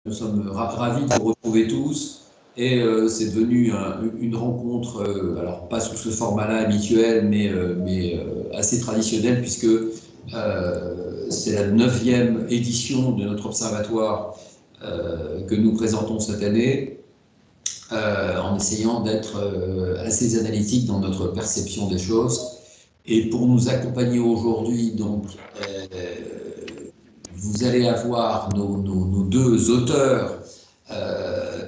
nous sommes ravis de vous retrouver tous. Et c'est devenu une rencontre, alors pas sous ce format-là habituel, mais assez traditionnel, puisque c'est la 9e édition de notre observatoire que nous présentons cette année, en essayant d'être assez analytique dans notre perception des choses. Et pour nous accompagner aujourd'hui, donc, vous allez avoir nos deux auteurs,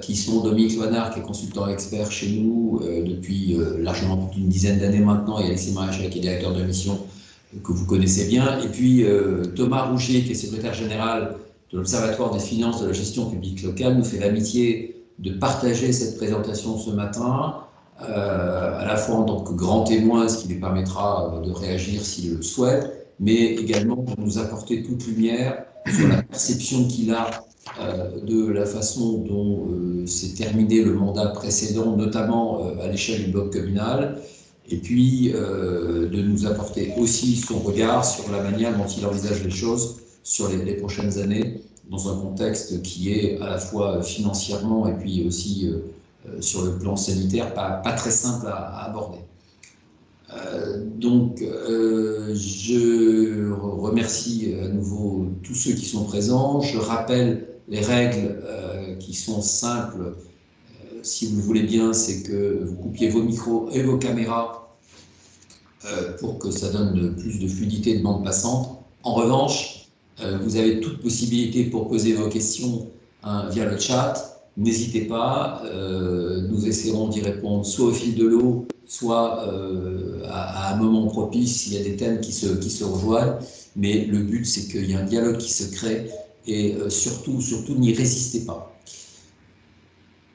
qui sont Dominique Loinard, qui est consultant expert chez nous depuis largement plus d'une dizaine d'années maintenant, et Alexis Maréchal, qui est directeur de mission, que vous connaissez bien, et puis Thomas Rougier, qui est secrétaire général de l'Observatoire des finances de la gestion publique locale, nous fait l'amitié de partager cette présentation ce matin, à la fois en tant que grand témoin, ce qui lui permettra de réagir s'il le souhaite, mais également pour nous apporter toute lumière sur la perception qu'il a de la façon dont s'est terminé le mandat précédent, notamment à l'échelle du bloc communal, et puis de nous apporter aussi son regard sur la manière dont il envisage les choses sur les prochaines années, dans un contexte qui est à la fois financièrement et puis aussi sur le plan sanitaire pas très simple à aborder. Donc, je remercie à nouveau tous ceux qui sont présents. Je rappelle les règles qui sont simples. Si vous le voulez bien, c'est que vous coupiez vos micros et vos caméras pour que ça donne plus de fluidité de bande passante. En revanche, vous avez toute possibilité pour poser vos questions via le chat. N'hésitez pas, nous essaierons d'y répondre soit au fil de l'eau, soit à un moment propice s'il y a des thèmes qui se rejoignent. Mais le but, c'est qu'il y ait un dialogue qui se crée et surtout, n'y résistez pas.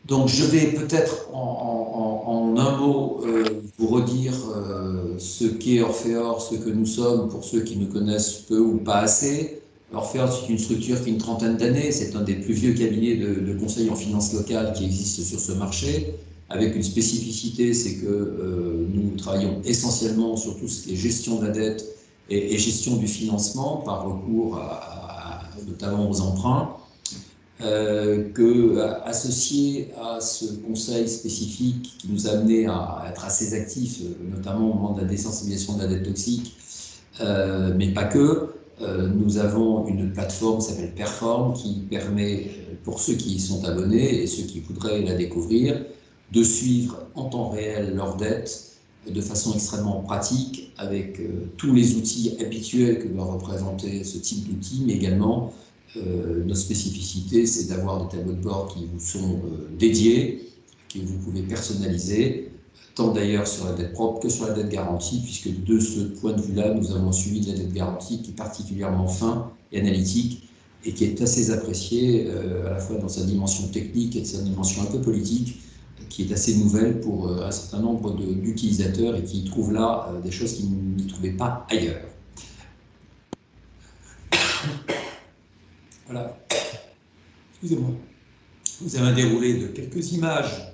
Donc, je vais peut-être en un mot vous redire ce qu'est Orphéor, ce que nous sommes, pour ceux qui nous connaissent peu ou pas assez. Orphéor, c'est une structure qui a une trentaine d'années. C'est un des plus vieux cabinets de conseil en finances locales qui existe sur ce marché, avec une spécificité, c'est que nous travaillons essentiellement sur tout ce qui est gestion de la dette et gestion du financement par recours notamment aux emprunts. Associé à ce conseil spécifique qui nous a amené à être assez actifs, notamment au moment de la désensibilisation de la dette toxique, mais pas que, nous avons une plateforme qui s'appelle Perform, qui permet, pour ceux qui y sont abonnés et ceux qui voudraient la découvrir, de suivre en temps réel leurs dettes de façon extrêmement pratique, avec tous les outils habituels que doit représenter ce type d'outils, mais également notre spécificité, c'est d'avoir des tableaux de bord qui vous sont dédiés, que vous pouvez personnaliser, tant d'ailleurs sur la dette propre que sur la dette garantie, puisque de ce point de vue-là, nous avons suivi de la dette garantie qui est particulièrement fin et analytique et qui est assez appréciée à la fois dans sa dimension technique et de sa dimension un peu politique, qui est assez nouvelle pour un certain nombre d'utilisateurs et qui trouvent là des choses qu'ils n'y trouvaient pas ailleurs. Voilà. Excusez-moi. Vous avez un déroulé de quelques images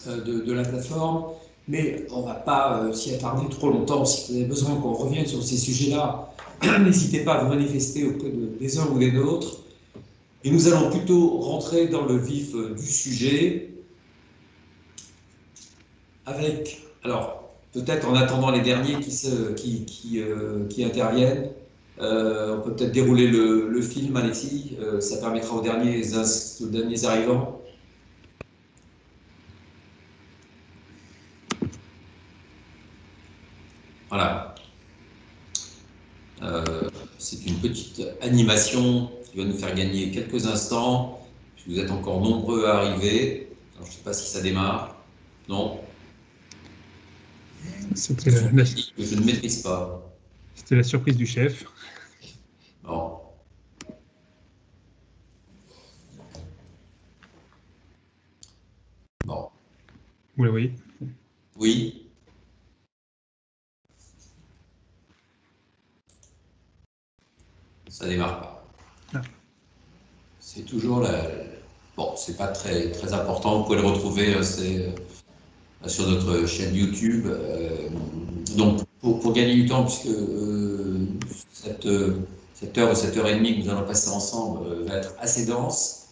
de la plateforme, mais on ne va pas s'y attarder trop longtemps. Si vous avez besoin qu'on revienne sur ces sujets-là, n'hésitez pas à vous manifester auprès des uns ou des autres. Et nous allons plutôt rentrer dans le vif du sujet avec, alors, peut-être en attendant les derniers qui interviennent, on peut peut-être dérouler le film, Alexis, ça permettra aux derniers arrivants. Voilà. C'est une petite animation qui va nous faire gagner quelques instants. Vous êtes encore nombreux à arriver. Alors, je ne sais pas si ça démarre. Non. C'était je ne maîtrise pas. C'était la surprise du chef. Bon. Bon. Vous la voyez? Oui. Ça démarre pas. Ah. C'est toujours la... Bon, c'est pas très important. Vous pouvez le retrouver sur notre chaîne YouTube. Donc, pour gagner du temps, puisque cette heure ou cette heure et demie que nous allons passer ensemble va être assez dense,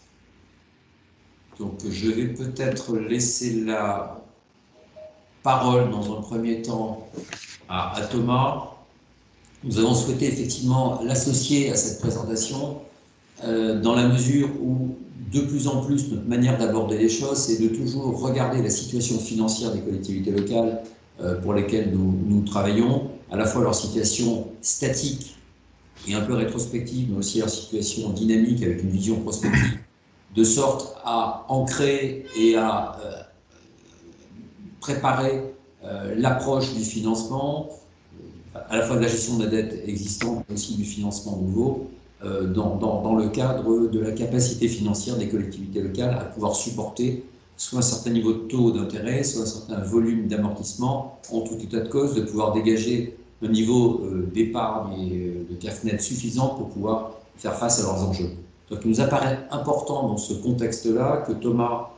Donc je vais peut-être laisser la parole dans un premier temps à Thomas. Nous avons souhaité effectivement l'associer à cette présentation dans la mesure où de plus en plus notre manière d'aborder les choses, c'est de toujours regarder la situation financière des collectivités locales pour lesquelles nous travaillons, à la fois leur situation statique et un peu rétrospective, mais aussi leur situation dynamique avec une vision prospective, de sorte à ancrer et à préparer l'approche du financement, à la fois de la gestion de la dette existante, mais aussi du financement nouveau, dans le cadre de la capacité financière des collectivités locales à pouvoir supporter soit un certain niveau de taux d'intérêt, soit un certain volume d'amortissement, en tout état de cause, de pouvoir dégager un niveau d'épargne et de CAF-net suffisant pour pouvoir faire face à leurs enjeux. Donc il nous apparaît important dans ce contexte-là que Thomas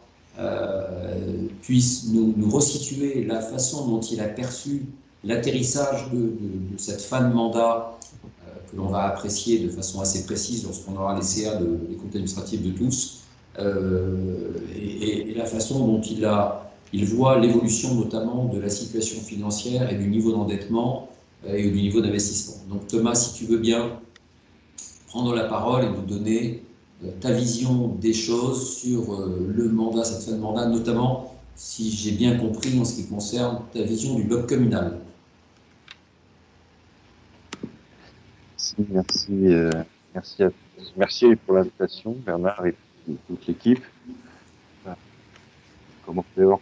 puisse nous resituer la façon dont il a perçu l'atterrissage de cette fin de mandat que l'on va apprécier de façon assez précise lorsqu'on aura les CA, les comptes administratifs de tous, et la façon dont il voit l'évolution notamment de la situation financière et du niveau d'endettement et du niveau d'investissement. Donc Thomas, si tu veux bien prendre la parole et nous donner ta vision des choses sur le mandat, cette fin de mandat, notamment, si j'ai bien compris, en ce qui concerne ta vision du bloc communal. Merci pour l'invitation, Bernard et toute l'équipe. Comment faire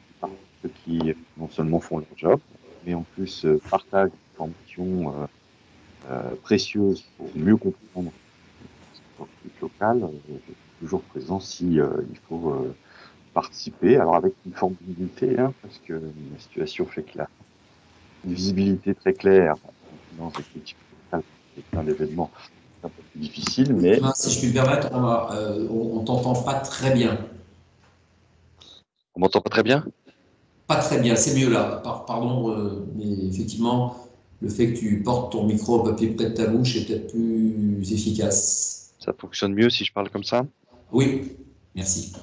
ceux qui non seulement font leur job, mais en plus partagent des informations précieuses pour mieux comprendre la politique locale. Je suis toujours présent si il faut participer, alors avec une forme d'humilité, hein, parce que la situation fait que une visibilité très claire dans les politiques locales, c'est plein d'événements un peu plus difficiles, mais... Si je puis me permettre, on t'entend pas très bien. On m'entend pas très bien? Pas très bien, c'est mieux là. Pardon, mais effectivement, le fait que tu portes ton micro au papier près de ta bouche est peut-être plus efficace. Ça fonctionne mieux si je parle comme ça? Oui, merci.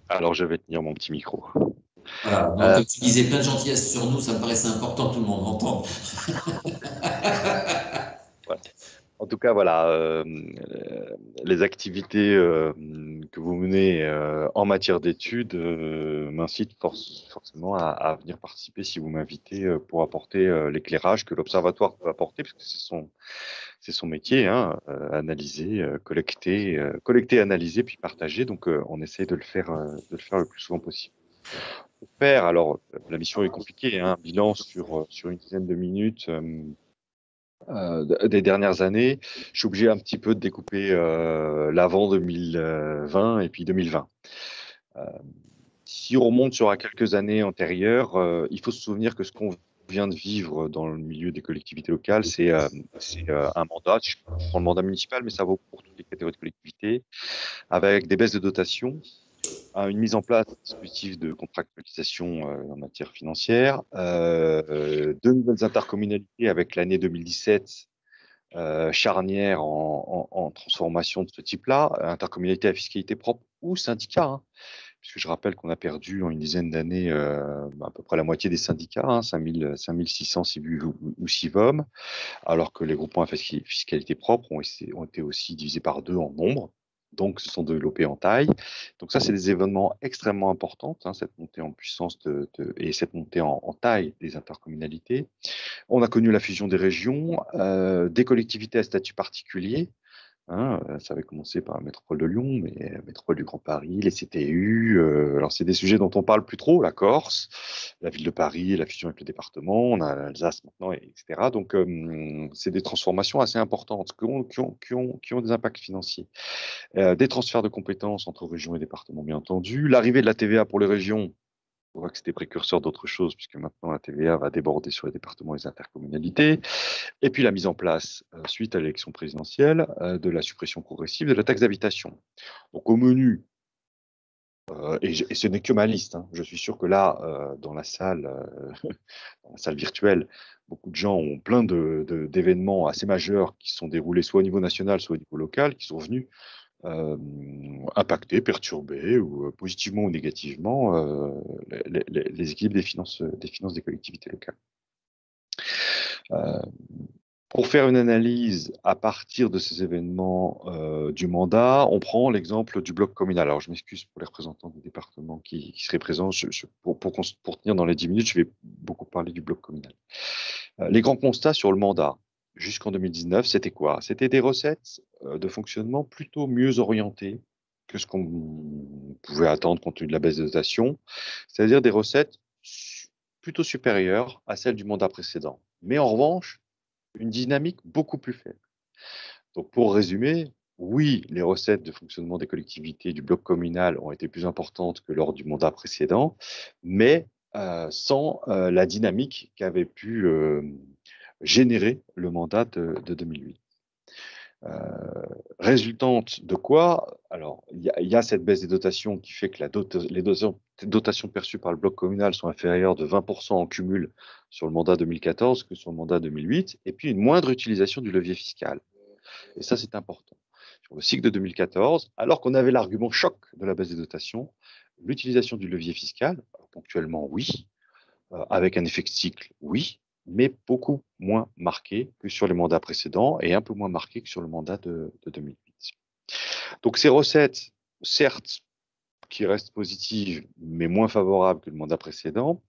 Alors, je vais tenir mon petit micro. Voilà, donc, comme tu disais plein de gentillesse sur nous, ça me paraissait important que tout le monde entende. Voilà. En tout cas, voilà, les activités que vous menez en matière d'études m'incitent forcément à venir participer si vous m'invitez pour apporter l'éclairage que l'Observatoire peut apporter, parce que c'est son métier, hein, analyser, collecter, analyser, puis partager. Donc, on essaie de le faire le plus souvent possible. Pour faire, alors, la mission est compliquée, hein, un bilan sur une dizaine de minutes. Des dernières années, je suis obligé un petit peu de découper l'avant 2020 et puis 2020. Si on remonte sur quelques années antérieures, il faut se souvenir que ce qu'on vient de vivre dans le milieu des collectivités locales, c'est un mandat. Je prends le mandat municipal, mais ça vaut pour toutes les catégories de collectivités, avec des baisses de dotation, une mise en place d'un dispositif de contractualisation en matière financière, deux nouvelles intercommunalités avec l'année 2017 charnière en transformation de ce type-là, intercommunalité à fiscalité propre ou syndicat, hein, puisque je rappelle qu'on a perdu en une dizaine d'années à peu près la moitié des syndicats, hein, 5600 CIVU ou CIVOM, alors que les groupements à fiscalité propre ont été aussi divisés par deux en nombre. Donc, se sont développés en taille. Donc, ça, c'est des événements extrêmement importants, hein, cette montée en puissance et cette montée en taille des intercommunalités. On a connu la fusion des régions, des collectivités à statut particulier. Hein, ça avait commencé par la métropole de Lyon, mais la métropole du Grand Paris, les CTU. Alors, c'est des sujets dont on parle plus trop, la Corse, la ville de Paris, la fusion avec le département, on a l'Alsace maintenant, etc. Donc, c'est des transformations assez importantes qui ont des impacts financiers. Des transferts de compétences entre régions et départements, bien entendu. L'arrivée de la TVA pour les régions, on voit que c'était précurseur d'autre chose, puisque maintenant la TVA va déborder sur les départements et les intercommunalités. Et puis la mise en place, suite à l'élection présidentielle, de la suppression progressive de la taxe d'habitation. Donc au menu, et ce n'est que ma liste, hein, je suis sûr que là, dans la salle virtuelle, beaucoup de gens ont plein d'événements assez majeurs qui sont déroulés soit au niveau national, soit au niveau local, qui sont venus impacter, perturber, ou positivement ou négativement, les équilibres des finances des collectivités locales. Pour faire une analyse à partir de ces événements du mandat, on prend l'exemple du bloc communal. Alors, je m'excuse pour les représentants des départements qui seraient présents. Pour tenir dans les 10 minutes, je vais beaucoup parler du bloc communal. Les grands constats sur le mandat jusqu'en 2019, c'était quoi? C'était des recettes de fonctionnement plutôt mieux orientées que ce qu'on pouvait attendre compte tenu de la baisse de dotation, c'est-à-dire des recettes plutôt supérieures à celles du mandat précédent. Mais en revanche, une dynamique beaucoup plus faible. Donc, pour résumer, oui, les recettes de fonctionnement des collectivités du bloc communal ont été plus importantes que lors du mandat précédent, mais sans la dynamique qu'avait pu générer le mandat de 2008. Résultante de quoi? Alors, il y a cette baisse des dotations qui fait que les dotations perçues par le bloc communal sont inférieures de 20% en cumul sur le mandat 2014 que sur le mandat 2008, et puis une moindre utilisation du levier fiscal. Et ça, c'est important. Sur le cycle de 2014, alors qu'on avait l'argument choc de la baisse des dotations, l'utilisation du levier fiscal, ponctuellement, oui, avec un effet de cycle, oui, mais beaucoup moins marqué que sur les mandats précédents et un peu moins marqué que sur le mandat de 2008. Donc ces recettes, certes, qui restent positives, mais moins favorables que le mandat précédent,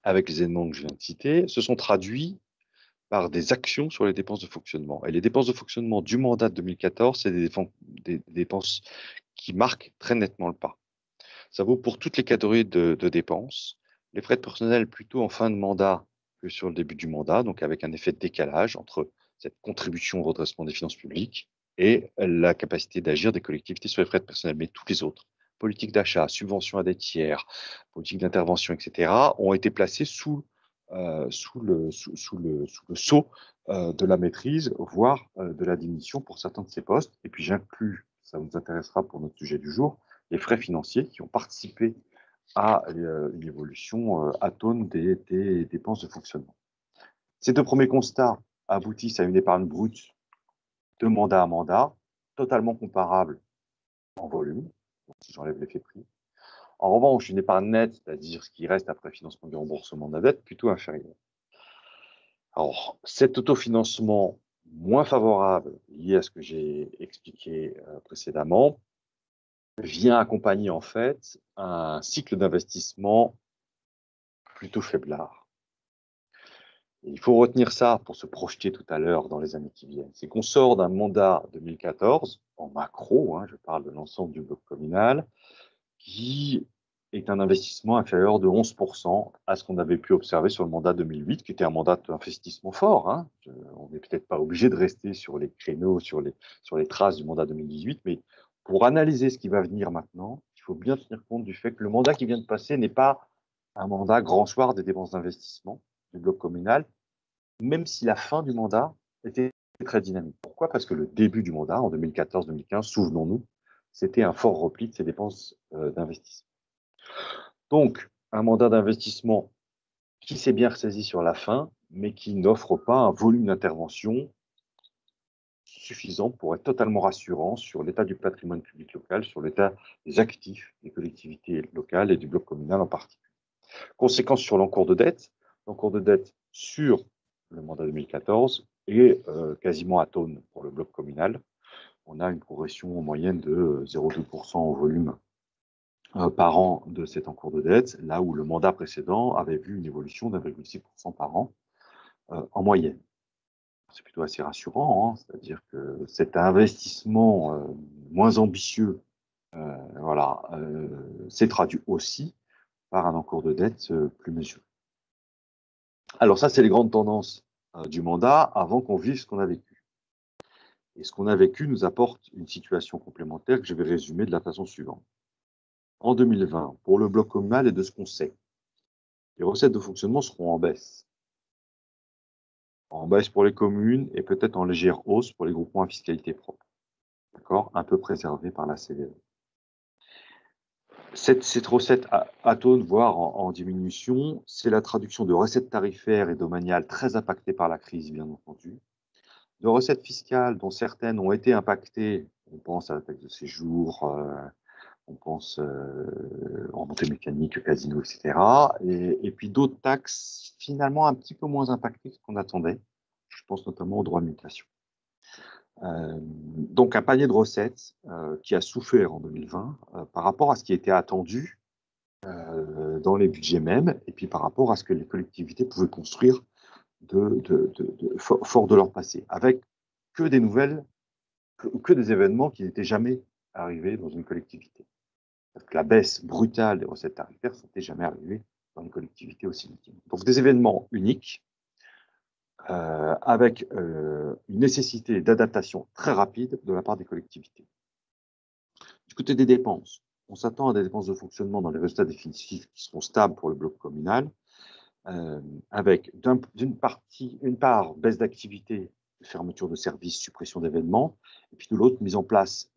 avec les éléments que je viens de citer, se sont traduits par des actions sur les dépenses de fonctionnement. Et les dépenses de fonctionnement du mandat de 2014, c'est des dépenses qui marquent très nettement le pas. Ça vaut pour toutes les catégories de dépenses. Les frais de personnel plutôt en fin de mandat que sur le début du mandat, donc avec un effet de décalage entre cette contribution au redressement des finances publiques et la capacité d'agir des collectivités sur les frais de personnel. Mais tous les autres, politique d'achat, subventions à des tiers, politique d'intervention, etc., ont été placés sous le sceau de la maîtrise, voire de la diminution pour certains de ces postes. Et puis j'inclus, ça nous intéressera pour notre sujet du jour, les frais financiers qui ont participé à une évolution atone des dépenses de fonctionnement. Ces deux premiers constats aboutissent à une épargne brute de mandat à mandat, totalement comparable en volume, si j'enlève l'effet prix. En revanche, une épargne nette, c'est-à-dire ce qui reste après financement du remboursement de la dette, plutôt inférieure. Alors, cet autofinancement moins favorable, lié à ce que j'ai expliqué précédemment, vient accompagner en fait un cycle d'investissement plutôt faiblard. Et il faut retenir ça pour se projeter tout à l'heure dans les années qui viennent. C'est qu'on sort d'un mandat 2014, en macro, je parle de l'ensemble du bloc communal, qui est un investissement inférieur de 11% à ce qu'on avait pu observer sur le mandat 2008, qui était un mandat d'investissement fort. On n'est peut-être pas obligé de rester sur les créneaux, sur les traces du mandat 2018, mais pour analyser ce qui va venir maintenant, il faut bien tenir compte du fait que le mandat qui vient de passer n'est pas un mandat grand soir des dépenses d'investissement du bloc communal, même si la fin du mandat était très dynamique. Pourquoi? Parce que le début du mandat, en 2014-2015, souvenons-nous, c'était un fort repli de ces dépenses d'investissement. Donc, un mandat d'investissement qui s'est bien ressaisi sur la fin, mais qui n'offre pas un volume d'intervention suffisant pour être totalement rassurant sur l'état du patrimoine public local, sur l'état des actifs des collectivités locales et du bloc communal en particulier. Conséquence sur l'encours de dette sur le mandat 2014 est quasiment atone pour le bloc communal. On a une progression en moyenne de 0,2% en volume par an de cet encours de dette, là où le mandat précédent avait vu une évolution d'1,6% par an en moyenne. C'est plutôt assez rassurant, c'est-à-dire que cet investissement moins ambitieux s'est traduit aussi par un encours de dette plus mesuré. Alors ça, c'est les grandes tendances du mandat avant qu'on vive ce qu'on a vécu. Et ce qu'on a vécu nous apporte une situation complémentaire que je vais résumer de la façon suivante. En 2020, pour le bloc communal et de ce qu'on sait, les recettes de fonctionnement seront en baisse. En baisse pour les communes et peut-être en légère hausse pour les groupements à fiscalité propre. D'accord? Un peu préservés par la CVAE. Cette recette atone, voire en diminution, c'est la traduction de recettes tarifaires et domaniales très impactées par la crise, bien entendu, de recettes fiscales dont certaines ont été impactées On pense à la taxe de séjour, on pense en remontée mécanique, casino, etc. Et puis d'autres taxes finalement un petit peu moins impactées que ce qu'on attendait. Je pense notamment aux droits de mutation. Donc un panier de recettes qui a souffert en 2020 par rapport à ce qui était attendu dans les budgets même, et puis par rapport à ce que les collectivités pouvaient construire fort de leur passé, avec que des nouvelles, que des événements qui n'étaient jamais arrivés dans une collectivité. Parce que la baisse brutale des recettes tarifaires n'était jamais arrivée dans une collectivité aussi ultime. Donc des événements uniques, avec une nécessité d'adaptation très rapide de la part des collectivités. Du côté des dépenses, on s'attend à des dépenses de fonctionnement dans les résultats définitifs qui seront stables pour le bloc communal, avec une part baisse d'activité, fermeture de services, suppression d'événements, et puis de l'autre, mise en place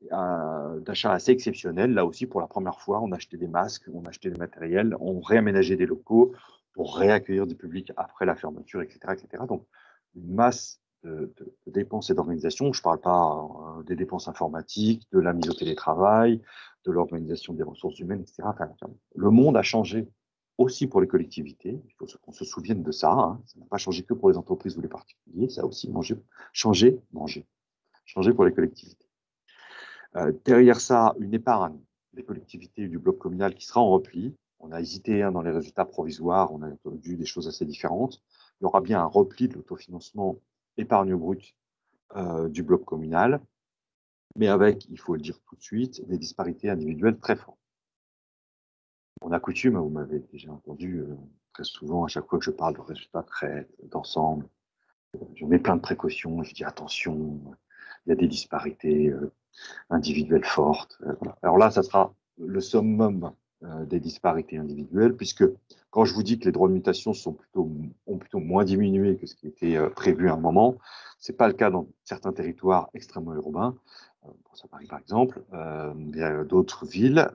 d'achats assez exceptionnels. Là aussi, pour la première fois, on achetait des masques, on achetait des matériels, on réaménageait des locaux pour réaccueillir du public après la fermeture, etc. etc. Donc, une masse de dépenses et d'organisation. Je ne parle pas des dépenses informatiques, de la mise au télétravail, de l'organisation des ressources humaines, etc. Enfin, le monde a changé aussi pour les collectivités. Il faut qu'on se souvienne de ça. Hein. Ça n'a pas changé que pour les entreprises ou les particuliers. Ça a aussi changé pour les collectivités. Derrière ça, une épargne des collectivités du bloc communal qui sera en repli. On a hésité dans les résultats provisoires. On a entendu des choses assez différentes. Il y aura bien un repli de l'autofinancement épargne brute du bloc communal, mais avec, il faut le dire tout de suite, des disparités individuelles très fortes. On a coutume, vous m'avez déjà entendu très souvent, à chaque fois que je parle de résultats très d'ensemble, je mets plein de précautions, je dis attention, il y a des disparités individuelles fortes. Voilà. Alors là, ça sera le summum des disparités individuelles, puisque quand je vous dis que les droits de mutation ont plutôt moins diminué que ce qui était prévu à un moment, ce n'est pas le cas dans certains territoires extrêmement urbains. Pour Paris par exemple, il y a d'autres villes,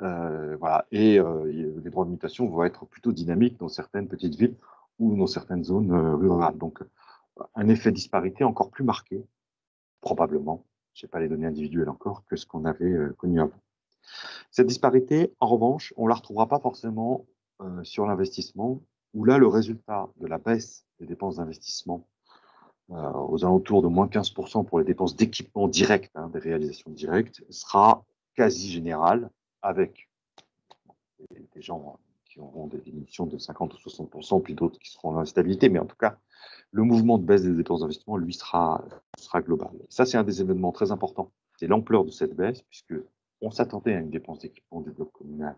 voilà, et les droits de mutation vont être plutôt dynamiques dans certaines petites villes ou dans certaines zones rurales. Donc, un effet de disparité encore plus marqué, probablement, je n'ai pas les données individuelles encore, que ce qu'on avait connu avant. Cette disparité, en revanche, on ne la retrouvera pas forcément sur l'investissement, où là, le résultat de la baisse des dépenses d'investissement aux alentours de moins 15% pour les dépenses d'équipement direct, hein, des réalisations directes, sera quasi général, avec des gens qui auront des diminutions de 50 ou 60%, puis d'autres qui seront en instabilité, mais en tout cas, le mouvement de baisse des dépenses d'investissement, lui, sera global. Ça, c'est un des événements très importants. C'est l'ampleur de cette baisse, puisque on s'attendait à une dépense d'équipement du bloc communal,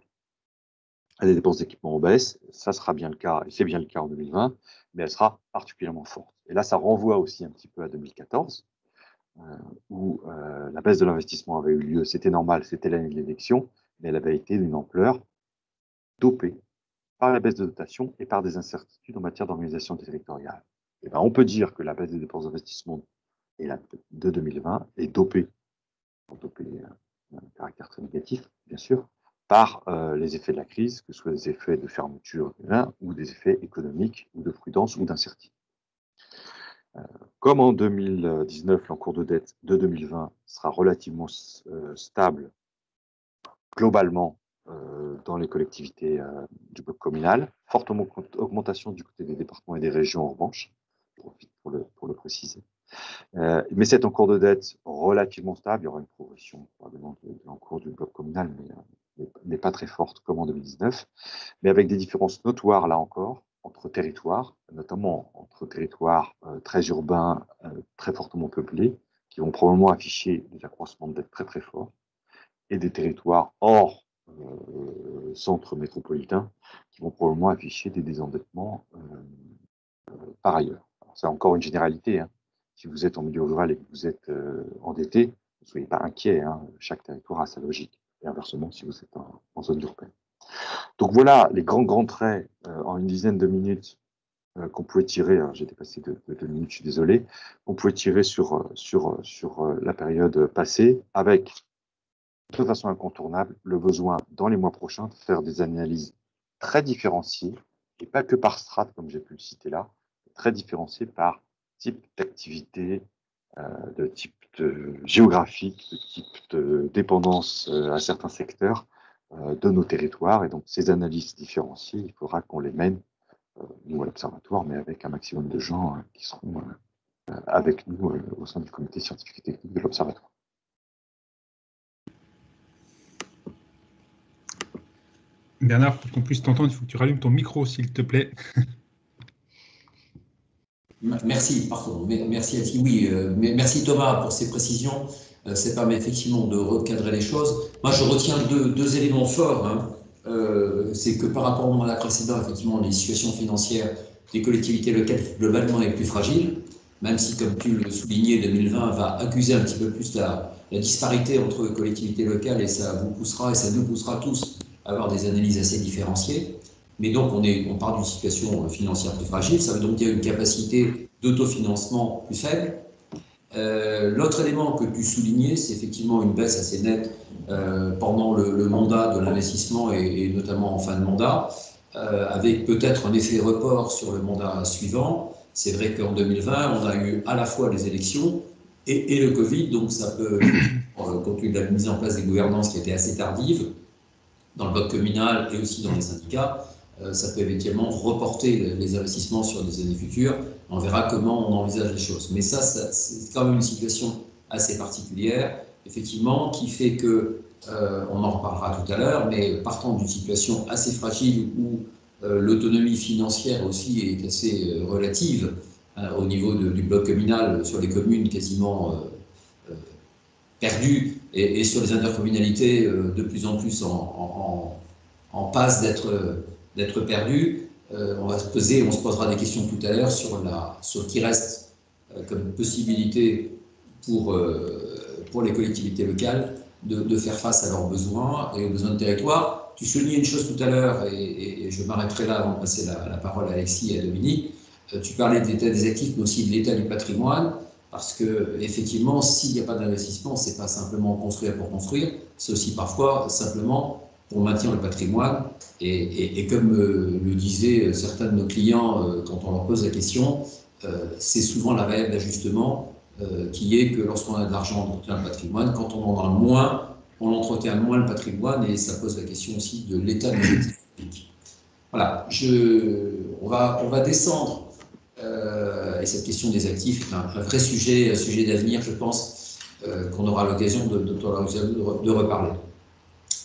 à des dépenses d'équipement en baisse. Ça sera bien le cas, et c'est bien le cas en 2020, mais elle sera particulièrement forte. Et là, ça renvoie aussi un petit peu à 2014, où la baisse de l'investissement avait eu lieu. C'était normal, c'était l'année de l'élection, mais elle avait été d'une ampleur dopée par la baisse de dotation et par des incertitudes en matière d'organisation territoriale. Et ben, on peut dire que la baisse des dépenses d'investissement de 2020 est dopée un caractère très négatif, bien sûr, par les effets de la crise, que ce soit des effets de fermeture ou des effets économiques ou de prudence ou d'incertitude. Comme en 2019, l'encours de dette de 2020 sera relativement stable globalement dans les collectivités du bloc communal, forte augmentation du côté des départements et des régions en revanche, pour le préciser. Mais cet encours de dette relativement stable, il y aura une progression probablement de l'encours du bloc communal, mais pas très forte comme en 2019, mais avec des différences notoires là encore entre territoires, notamment entre territoires très urbains, très fortement peuplés, qui vont probablement afficher des accroissements de dette très très forts, et des territoires hors centre métropolitain, qui vont probablement afficher des désendettements par ailleurs. C'est encore une généralité. Hein. Si vous êtes en milieu rural et que vous êtes endetté, ne soyez pas inquiet. Hein. Chaque territoire a sa logique. Et inversement, si vous êtes en zone urbaine. Donc voilà les grands traits en une dizaine de minutes qu'on pouvait tirer. J'ai dépassé de 2 minutes, je suis désolé. Qu'on pouvait tirer sur la période passée, avec de façon incontournable le besoin dans les mois prochains de faire des analyses très différenciées, et pas que par strate, comme j'ai pu le citer là, très différenciées par type d'activité, de type géographique, de type de dépendance à certains secteurs de nos territoires. Et donc, ces analyses différenciées, il faudra qu'on les mène, nous à l'Observatoire, mais avec un maximum de gens qui seront avec nous au sein du comité scientifique et technique de l'Observatoire. Bernard, pour qu'on puisse t'entendre, il faut que tu rallumes ton micro, s'il te plaît. Merci, pardon. Merci Alexis. Oui, merci Thomas pour ces précisions. Ça permet effectivement de recadrer les choses. Moi, je retiens deux éléments forts. Hein. C'est que par rapport au mandat précédent, effectivement, les situations financières des collectivités locales globalement est plus fragile, même si, comme tu le soulignais, 2020 va accuser un petit peu plus la disparité entre collectivités locales et ça vous poussera et ça nous poussera tous à avoir des analyses assez différenciées. Mais donc, on part d'une situation financière plus fragile, ça veut donc dire une capacité d'autofinancement plus faible. L'autre élément que tu soulignais, c'est effectivement une baisse assez nette pendant le mandat de l'investissement et notamment en fin de mandat, avec peut-être un effet report sur le mandat suivant. C'est vrai qu'en 2020, on a eu à la fois les élections et le Covid, donc ça peut, compte tenu de la mise en place des gouvernances qui était assez tardive, dans le bloc communal et aussi dans les syndicats, ça peut éventuellement reporter les investissements sur des années futures. On verra comment on envisage les choses. Mais ça c'est quand même une situation assez particulière, effectivement, qui fait que, on en reparlera tout à l'heure, mais partant d'une situation assez fragile où l'autonomie financière aussi est assez relative au niveau du bloc communal, sur les communes quasiment perdues et sur les intercommunalités de plus en plus en passe d'être perdues. On se posera des questions tout à l'heure sur ce qui reste comme possibilité pour les collectivités locales de faire face à leurs besoins et aux besoins de territoire. Tu soulignais une chose tout à l'heure, et je m'arrêterai là avant de passer la parole à Alexis et à Dominique. Tu parlais de l'état des actifs, mais aussi de l'état du patrimoine, parce que effectivement, s'il n'y a pas d'investissement, c'est pas simplement construire pour construire, c'est aussi parfois simplement pour maintenir le patrimoine. Et comme le disaient certains de nos clients quand on leur pose la question, c'est souvent la variable d'ajustement qui est que lorsqu'on a de l'argent, on entretient le patrimoine. Quand on en a moins, on entretient moins le patrimoine et ça pose la question aussi de l'état de l'actif public. Voilà, on va descendre, et cette question des actifs est un vrai sujet d'avenir, je pense, qu'on aura l'occasion de reparler.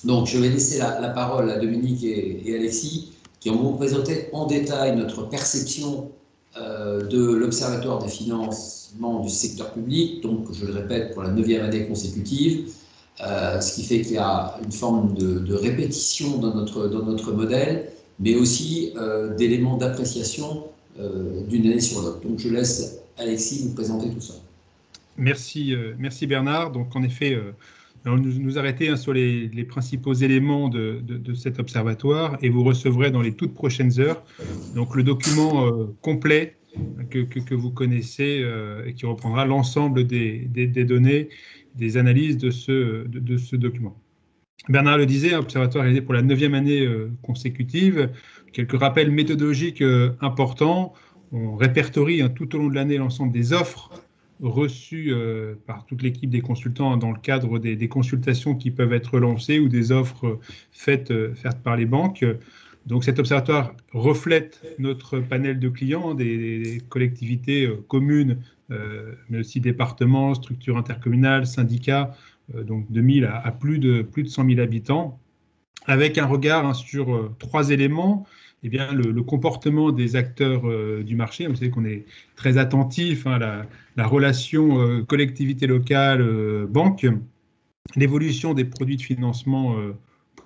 Donc, je vais laisser la parole à Dominique et Alexis, qui vont vous présenter en détail notre perception de l'Observatoire des financements du secteur public, donc, je le répète, pour la 9e année consécutive, ce qui fait qu'il y a une forme de répétition dans notre modèle, mais aussi d'éléments d'appréciation d'une année sur l'autre. Donc, je laisse Alexis vous présenter tout ça. Merci Bernard. Donc, en effet, nous arrêter sur les principaux éléments de cet observatoire et vous recevrez dans les toutes prochaines heures donc le document complet que vous connaissez et qui reprendra l'ensemble des données, des analyses de ce document. Bernard le disait, observatoire réalisé pour la 9e année consécutive. Quelques rappels méthodologiques importants. On répertorie tout au long de l'année l'ensemble des offres reçues par toute l'équipe des consultants dans le cadre des consultations qui peuvent être lancées ou des offres faites par les banques. Donc cet observatoire reflète notre panel de clients, des collectivités communes, mais aussi départements, structures intercommunales, syndicats, donc de 1000 à plus de 100 000 habitants, avec un regard sur 3 éléments. Eh bien, le comportement des acteurs du marché. Vous savez qu'on est très attentif à la relation collectivité locale, banque, l'évolution des produits de financement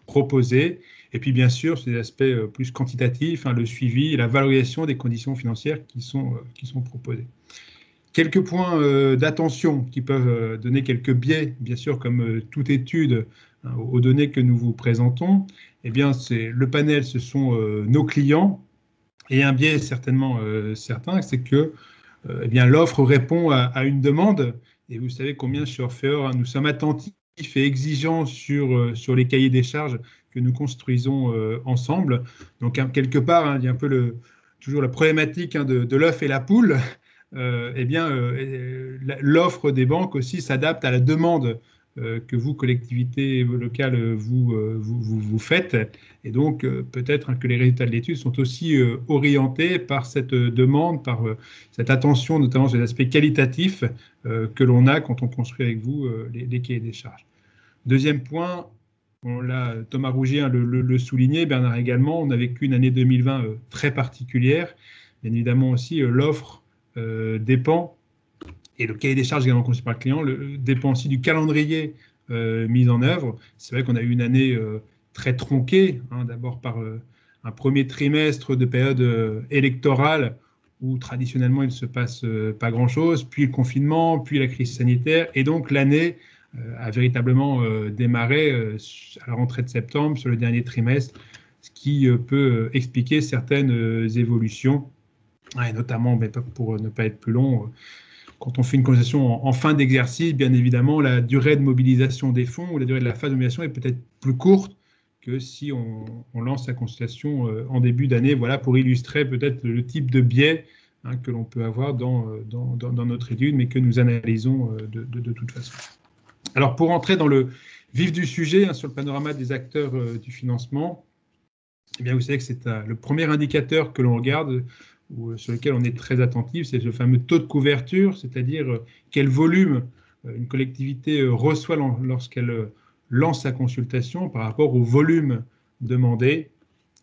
proposés, et puis bien sûr, ces aspects plus quantitatifs, le suivi et la valorisation des conditions financières qui sont proposées. Quelques points d'attention qui peuvent donner quelques biais, bien sûr, comme toute étude aux données que nous vous présentons. Eh bien, le panel, ce sont nos clients. Et un biais certainement certain, c'est que eh bien, l'offre répond à une demande. Et vous savez combien chez Orfeo, nous sommes attentifs et exigeants sur les cahiers des charges que nous construisons ensemble. Donc, quelque part, il y a un peu toujours la problématique de l'œuf et la poule. l'offre des banques aussi s'adapte à la demande que vous, collectivités locales, vous faites. Et donc, peut-être que les résultats de l'étude sont aussi orientés par cette demande, par cette attention, notamment sur les aspects qualitatifs que l'on a quand on construit avec vous les cahiers des charges. Deuxième point, là, Thomas Rougier le soulignait, Bernard également, on a vécu une année 2020 très particulière. Bien évidemment aussi, l'offre dépend, et le cahier des charges également conçu par le client, dépend aussi du calendrier mis en œuvre. C'est vrai qu'on a eu une année très tronquée, hein, d'abord par un premier trimestre de période électorale où traditionnellement il ne se passe pas grand-chose, puis le confinement, puis la crise sanitaire, et donc l'année a véritablement démarré à la rentrée de septembre, sur le dernier trimestre, ce qui peut expliquer certaines évolutions, et notamment, pour ne pas être plus long, quand on fait une consultation en fin d'exercice, bien évidemment, la durée de mobilisation des fonds ou la durée de la phase de mobilisation est peut-être plus courte que si on lance la consultation en début d'année, voilà, pour illustrer peut-être le type de biais que l'on peut avoir dans notre étude, mais que nous analysons de toute façon. Alors, pour entrer dans le vif du sujet, sur le panorama des acteurs du financement, eh bien, vous savez que c'est le premier indicateur que l'on regarde, ou sur lequel on est très attentif, c'est le fameux taux de couverture, c'est-à-dire quel volume une collectivité reçoit lorsqu'elle lance sa consultation par rapport au volume demandé.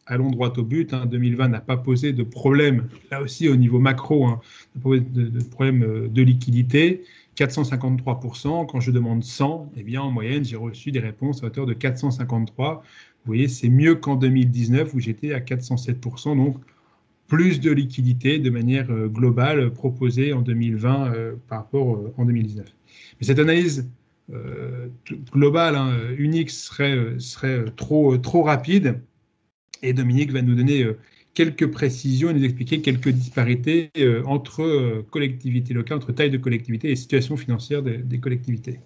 Allons droit au but, 2020 n'a pas posé de problème, là aussi au niveau macro, de problème de liquidité. 453%, quand je demande 100, eh bien en moyenne, j'ai reçu des réponses à hauteur de 453. Vous voyez, c'est mieux qu'en 2019 où j'étais à 407%, donc plus de liquidité de manière globale proposée en 2020 par rapport en 2019. Mais cette analyse globale, unique, serait trop rapide, et Dominique va nous donner quelques précisions et nous expliquer quelques disparités entre collectivités locales, entre taille de collectivité et situation financière des collectivités.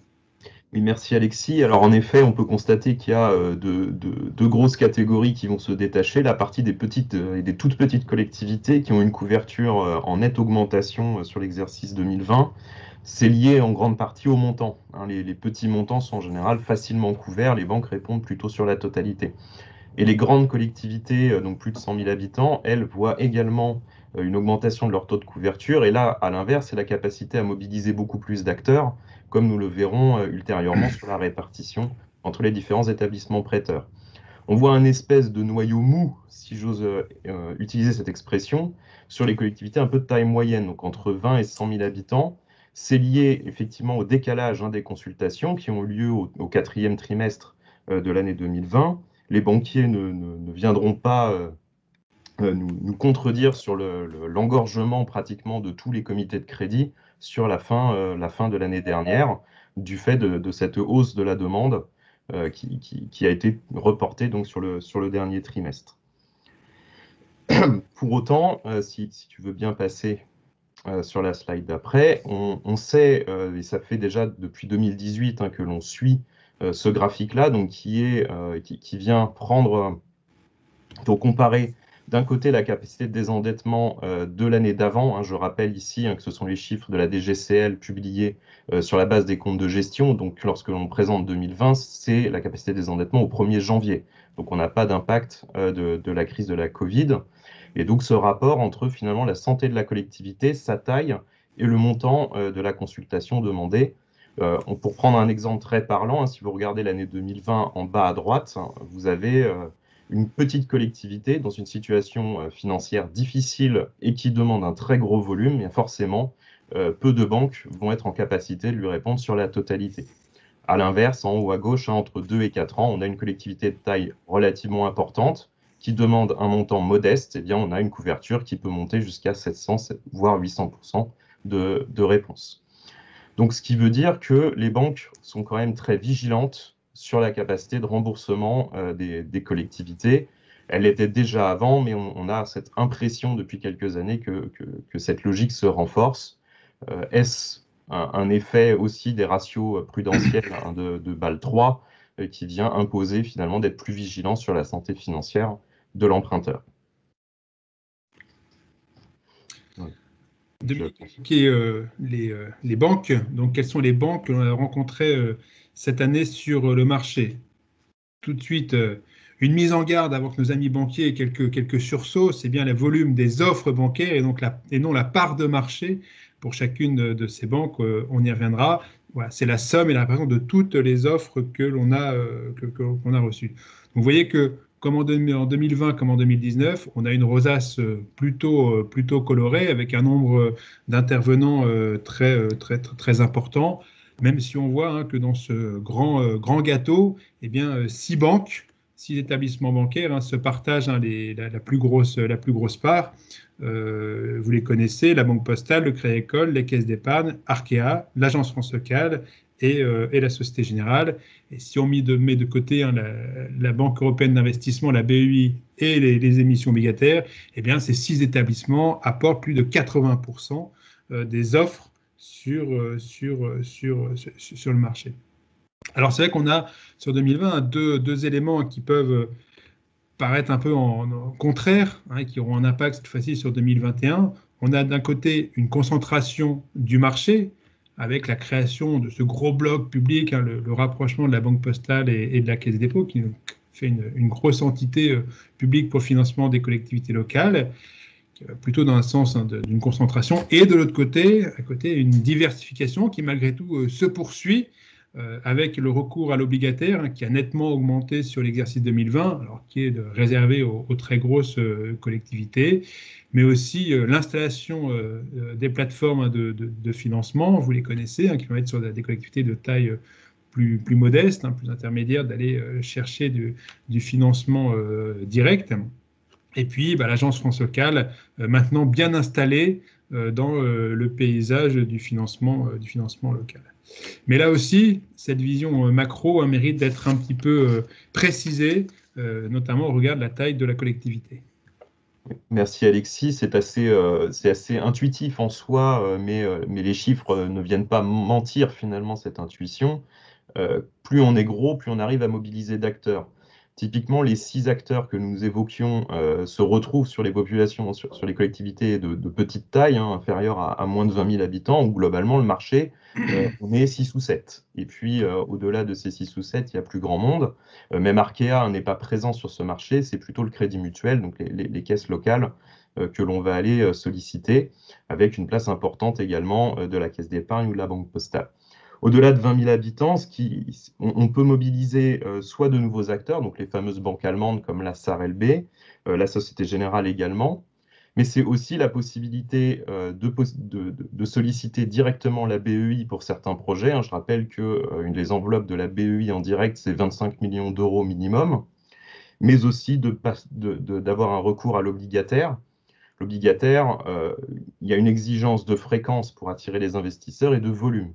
Oui, merci Alexis. Alors en effet, on peut constater qu'il y a deux grosses catégories qui vont se détacher. La partie des petites et des toutes petites collectivités qui ont une couverture en nette augmentation sur l'exercice 2020. C'est lié en grande partie au montant. Les petits montants sont en général facilement couverts. Les banques répondent plutôt sur la totalité. Et les grandes collectivités, donc plus de 100 000 habitants, elles voient également une augmentation de leur taux de couverture. Et là, à l'inverse, c'est la capacité à mobiliser beaucoup plus d'acteurs, comme nous le verrons ultérieurement sur la répartition entre les différents établissements prêteurs. On voit un espèce de noyau mou, si j'ose utiliser cette expression, sur les collectivités un peu de taille moyenne, donc entre 20 et 100 000 habitants. C'est lié effectivement au décalage des consultations qui ont eu lieu au quatrième trimestre de l'année 2020. Les banquiers ne viendront pas nous contredire sur l'engorgement pratiquement de tous les comités de crédit sur la fin de l'année dernière, du fait de cette hausse de la demande qui a été reportée donc sur le dernier trimestre. Pour autant, si tu veux bien passer sur la slide d'après, on sait, et ça fait déjà depuis 2018 que l'on suit ce graphique-là, donc qui vient prendre, pour comparer d'un côté la capacité de désendettement de l'année d'avant. Je rappelle ici que ce sont les chiffres de la DGCL publiés sur la base des comptes de gestion. Donc lorsque l'on présente 2020, c'est la capacité de désendettement au 1er janvier. Donc on n'a pas d'impact de la crise de la Covid. Et donc ce rapport entre finalement la santé de la collectivité, sa taille et le montant de la consultation demandée. Pour prendre un exemple très parlant, si vous regardez l'année 2020 en bas à droite, vous avez une petite collectivité dans une situation financière difficile et qui demande un très gros volume, et forcément, peu de banques vont être en capacité de lui répondre sur la totalité. À l'inverse, en haut à gauche, entre 2 et 4 ans, on a une collectivité de taille relativement importante qui demande un montant modeste, et bien on a une couverture qui peut monter jusqu'à 700 voire 800% de réponse. Donc, ce qui veut dire que les banques sont quand même très vigilantes sur la capacité de remboursement des collectivités. Elle l'était déjà avant, mais on a cette impression depuis quelques années que cette logique se renforce. Est-ce un effet aussi des ratios prudentiels de Bâle III qui vient imposer finalement d'être plus vigilant sur la santé financière de l'emprunteur? Qui les banques. Donc, quelles sont les banques que l'on a rencontrées cette année sur le marché? Tout de suite, une mise en garde avant que nos amis banquiers aient quelques sursauts, c'est bien le volume des offres bancaires et non la part de marché pour chacune de ces banques. On y reviendra. Voilà, c'est la somme et la répartition de toutes les offres que l'on a reçues. Donc, vous voyez que comme en 2020 comme en 2019, on a une rosace plutôt colorée avec un nombre d'intervenants très important, même si on voit que dans ce grand gâteau, eh bien, 6 banques, 6 établissements bancaires se partagent la plus grosse part. Vous les connaissez, la Banque Postale, le Crédit Agricole, les caisses d'épargne, Arkea, l'Agence France Locale et la Société Générale. Et si on met de côté la Banque Européenne d'Investissement, la BEI et les émissions obligataires, eh bien, ces 6 établissements apportent plus de 80% des offres sur le marché. Alors c'est vrai qu'on a sur 2020 deux éléments qui peuvent paraître un peu en contraire, qui auront un impact cette fois-ci sur 2021. On a d'un côté une concentration du marché avec la création de ce gros bloc public, le rapprochement de la Banque Postale et de la Caisse des dépôts, qui fait une grosse entité publique pour le financement des collectivités locales, plutôt dans un sens d'une concentration, et de l'autre côté, une diversification qui malgré tout se poursuit avec le recours à l'obligataire qui a nettement augmenté sur l'exercice 2020, alors qui est réservé aux très grosses collectivités, mais aussi l'installation des plateformes de financement, vous les connaissez, qui permettent sur des collectivités de taille plus modeste, plus intermédiaire, d'aller chercher du financement direct. Et puis, l'Agence France Locale, maintenant bien installée dans le paysage du financement local. Mais là aussi, cette vision macro mérite d'être un petit peu précisée, notamment au regard de la taille de la collectivité. Merci Alexis, c'est assez intuitif en soi, mais les chiffres ne viennent pas mentir finalement cette intuition. Plus on est gros, plus on arrive à mobiliser d'acteurs. Typiquement, les 6 acteurs que nous évoquions se retrouvent sur les populations, sur les collectivités de petite taille, inférieures à moins de 20 000 habitants, où globalement, le marché, on est 6 ou 7. Et puis, au-delà de ces 6 ou 7, il y a plus grand monde. Même Arkea n'est pas présent sur ce marché, c'est plutôt le crédit mutuel, donc les caisses locales que l'on va aller solliciter, avec une place importante également de la caisse d'épargne ou de la banque postale. Au-delà de 20 000 habitants, on peut mobiliser soit de nouveaux acteurs, donc les fameuses banques allemandes comme la SAR-LB, la Société Générale également, mais c'est aussi la possibilité de solliciter directement la BEI pour certains projets. Je rappelle que les enveloppes de la BEI en direct, c'est 25 millions d'euros minimum, mais aussi d'avoir un recours à l'obligataire. L'obligataire, il y a une exigence de fréquence pour attirer les investisseurs et de volume.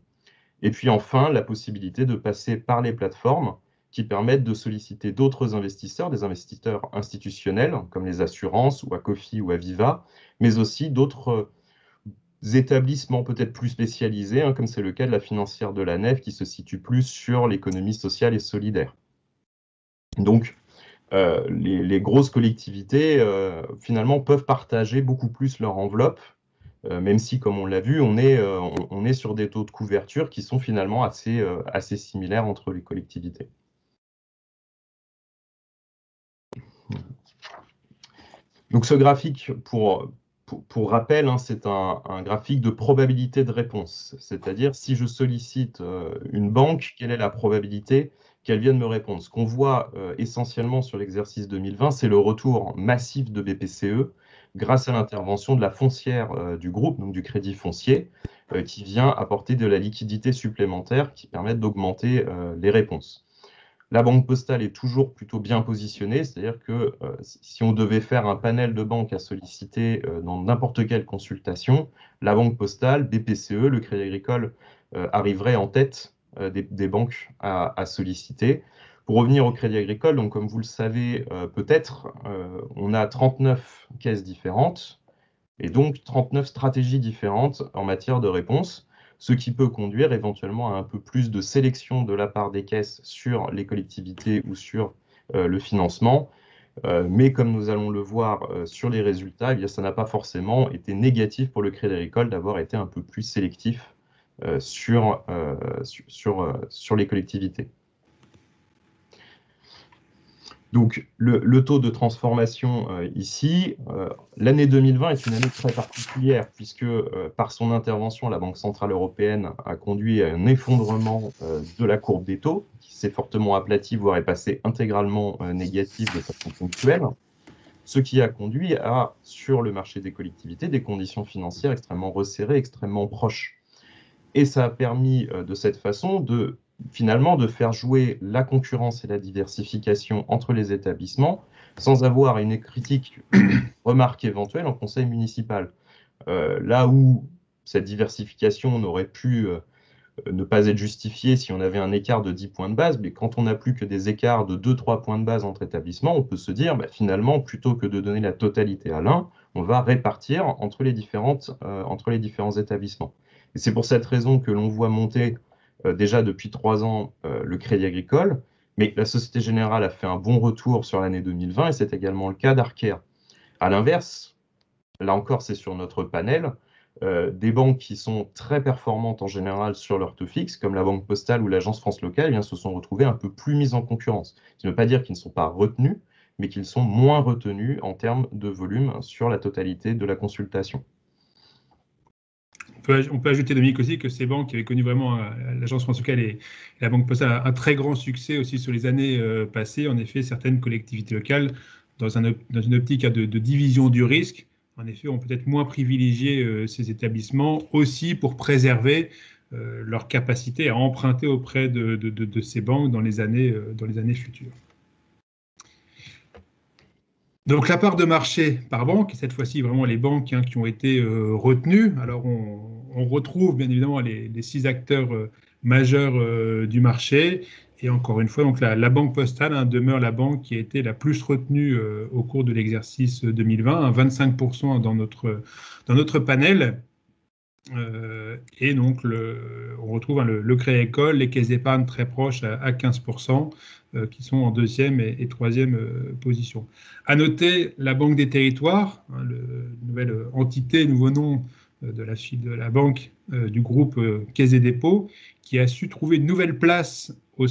Et puis enfin, la possibilité de passer par les plateformes qui permettent de solliciter d'autres investisseurs, des investisseurs institutionnels comme les assurances ou Akofi ou Aviva, mais aussi d'autres établissements peut-être plus spécialisés, comme c'est le cas de la financière de la Nef qui se situe plus sur l'économie sociale et solidaire. Donc, les grosses collectivités, finalement, peuvent partager beaucoup plus leur enveloppe, même si, comme on l'a vu, on est sur des taux de couverture qui sont finalement assez similaires entre les collectivités. Donc ce graphique, pour rappel, c'est un graphique de probabilité de réponse. C'est-à-dire, si je sollicite une banque, quelle est la probabilité qu'elle vienne me répondre? Ce qu'on voit essentiellement sur l'exercice 2020, c'est le retour massif de BPCE, grâce à l'intervention de la foncière du groupe, donc du crédit foncier, qui vient apporter de la liquidité supplémentaire qui permet d'augmenter les réponses. La Banque Postale est toujours plutôt bien positionnée, c'est-à-dire que si on devait faire un panel de banques à solliciter dans n'importe quelle consultation, la Banque Postale, BPCE, le Crédit Agricole arriverait en tête des banques à solliciter. Pour revenir au Crédit Agricole, donc comme vous le savez peut-être, on a 39 caisses différentes et donc 39 stratégies différentes en matière de réponse, ce qui peut conduire éventuellement à un peu plus de sélection de la part des caisses sur les collectivités ou sur le financement. Mais comme nous allons le voir sur les résultats, eh bien, ça n'a pas forcément été négatif pour le Crédit Agricole d'avoir été un peu plus sélectif sur les collectivités. Donc, le taux de transformation ici, l'année 2020 est une année très particulière puisque par son intervention, la Banque Centrale Européenne a conduit à un effondrement de la courbe des taux qui s'est fortement aplati, voire est passé intégralement négatif de façon ponctuelle, ce qui a conduit à, sur le marché des collectivités, des conditions financières extrêmement resserrées, extrêmement proches. Et ça a permis de cette façon finalement de faire jouer la concurrence et la diversification entre les établissements sans avoir une critique, remarque éventuelle en conseil municipal. Là où cette diversification n'aurait pu ne pas être justifiée si on avait un écart de 10 points de base, mais quand on n'a plus que des écarts de 2-3 points de base entre établissements, on peut se dire finalement, plutôt que de donner la totalité à l'un, on va répartir entre les différents établissements. Et c'est pour cette raison que l'on voit monter déjà depuis 3 ans le Crédit Agricole, mais la Société Générale a fait un bon retour sur l'année 2020 et c'est également le cas d'Arker. À l'inverse, là encore c'est sur notre panel, des banques qui sont très performantes en général sur leur taux fixe, comme la Banque Postale ou l'Agence France Locale, eh bien, se sont retrouvées un peu plus mises en concurrence. Ça ne veut pas dire qu'ils ne sont pas retenus, mais qu'ils sont moins retenus en termes de volume sur la totalité de la consultation. On peut ajouter, Dominique, aussi que ces banques qui avaient connu vraiment, l'Agence France Locale et la Banque Postale, un très grand succès aussi sur les années passées. En effet, certaines collectivités locales, dans une optique de division du risque, en effet, ont peut-être moins privilégié ces établissements aussi pour préserver leur capacité à emprunter auprès de ces banques dans les années futures. Donc la part de marché par banque, et cette fois-ci vraiment les banques qui ont été retenues. Alors on retrouve bien évidemment les 6 acteurs majeurs du marché. Et encore une fois, donc la Banque Postale demeure la banque qui a été la plus retenue au cours de l'exercice 2020, 25% dans notre panel. Et donc on retrouve le Crédit Agricole, les caisses d'épargne très proches à 15%, qui sont en 2e et 3e position. À noter la Banque des Territoires, nouvelle entité, nouveau nom de la banque du groupe Caisse des Dépôts, qui a su trouver une nouvelle place au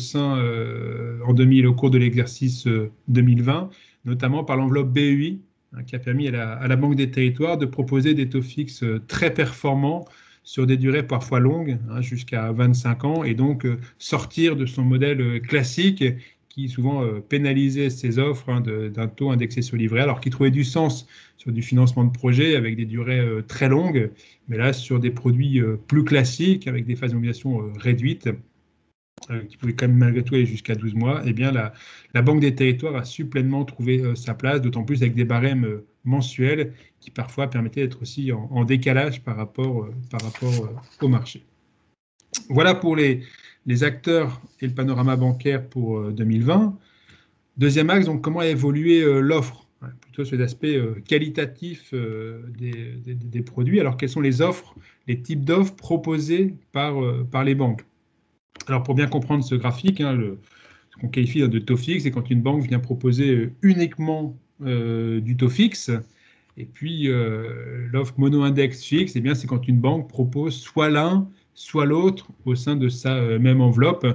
cours de l'exercice 2020, notamment par l'enveloppe BEI, qui a permis à la Banque des Territoires de proposer des taux fixes très performants sur des durées parfois longues, jusqu'à 25 ans, et donc sortir de son modèle classique qui souvent pénalisait ses offres d'un taux indexé sur livret, alors qu'il trouvait du sens sur du financement de projet avec des durées très longues, mais là sur des produits plus classiques avec des phases de mobilisation réduites, qui pouvait quand même malgré tout aller jusqu'à 12 mois, eh bien la Banque des Territoires a su pleinement trouver sa place, d'autant plus avec des barèmes mensuels qui parfois permettaient d'être aussi en décalage par rapport au marché. Voilà pour les acteurs et le panorama bancaire pour 2020. Deuxième axe, donc comment a évolué l'offre, plutôt sur les aspects qualitatifs des produits. Alors quelles sont les offres, les types d'offres proposées par les banques? Alors, pour bien comprendre ce graphique, ce qu'on qualifie de taux fixe, c'est quand une banque vient proposer uniquement du taux fixe. Et puis, l'offre mono-index fixe, eh bien, c'est quand une banque propose soit l'un, soit l'autre au sein de sa même enveloppe,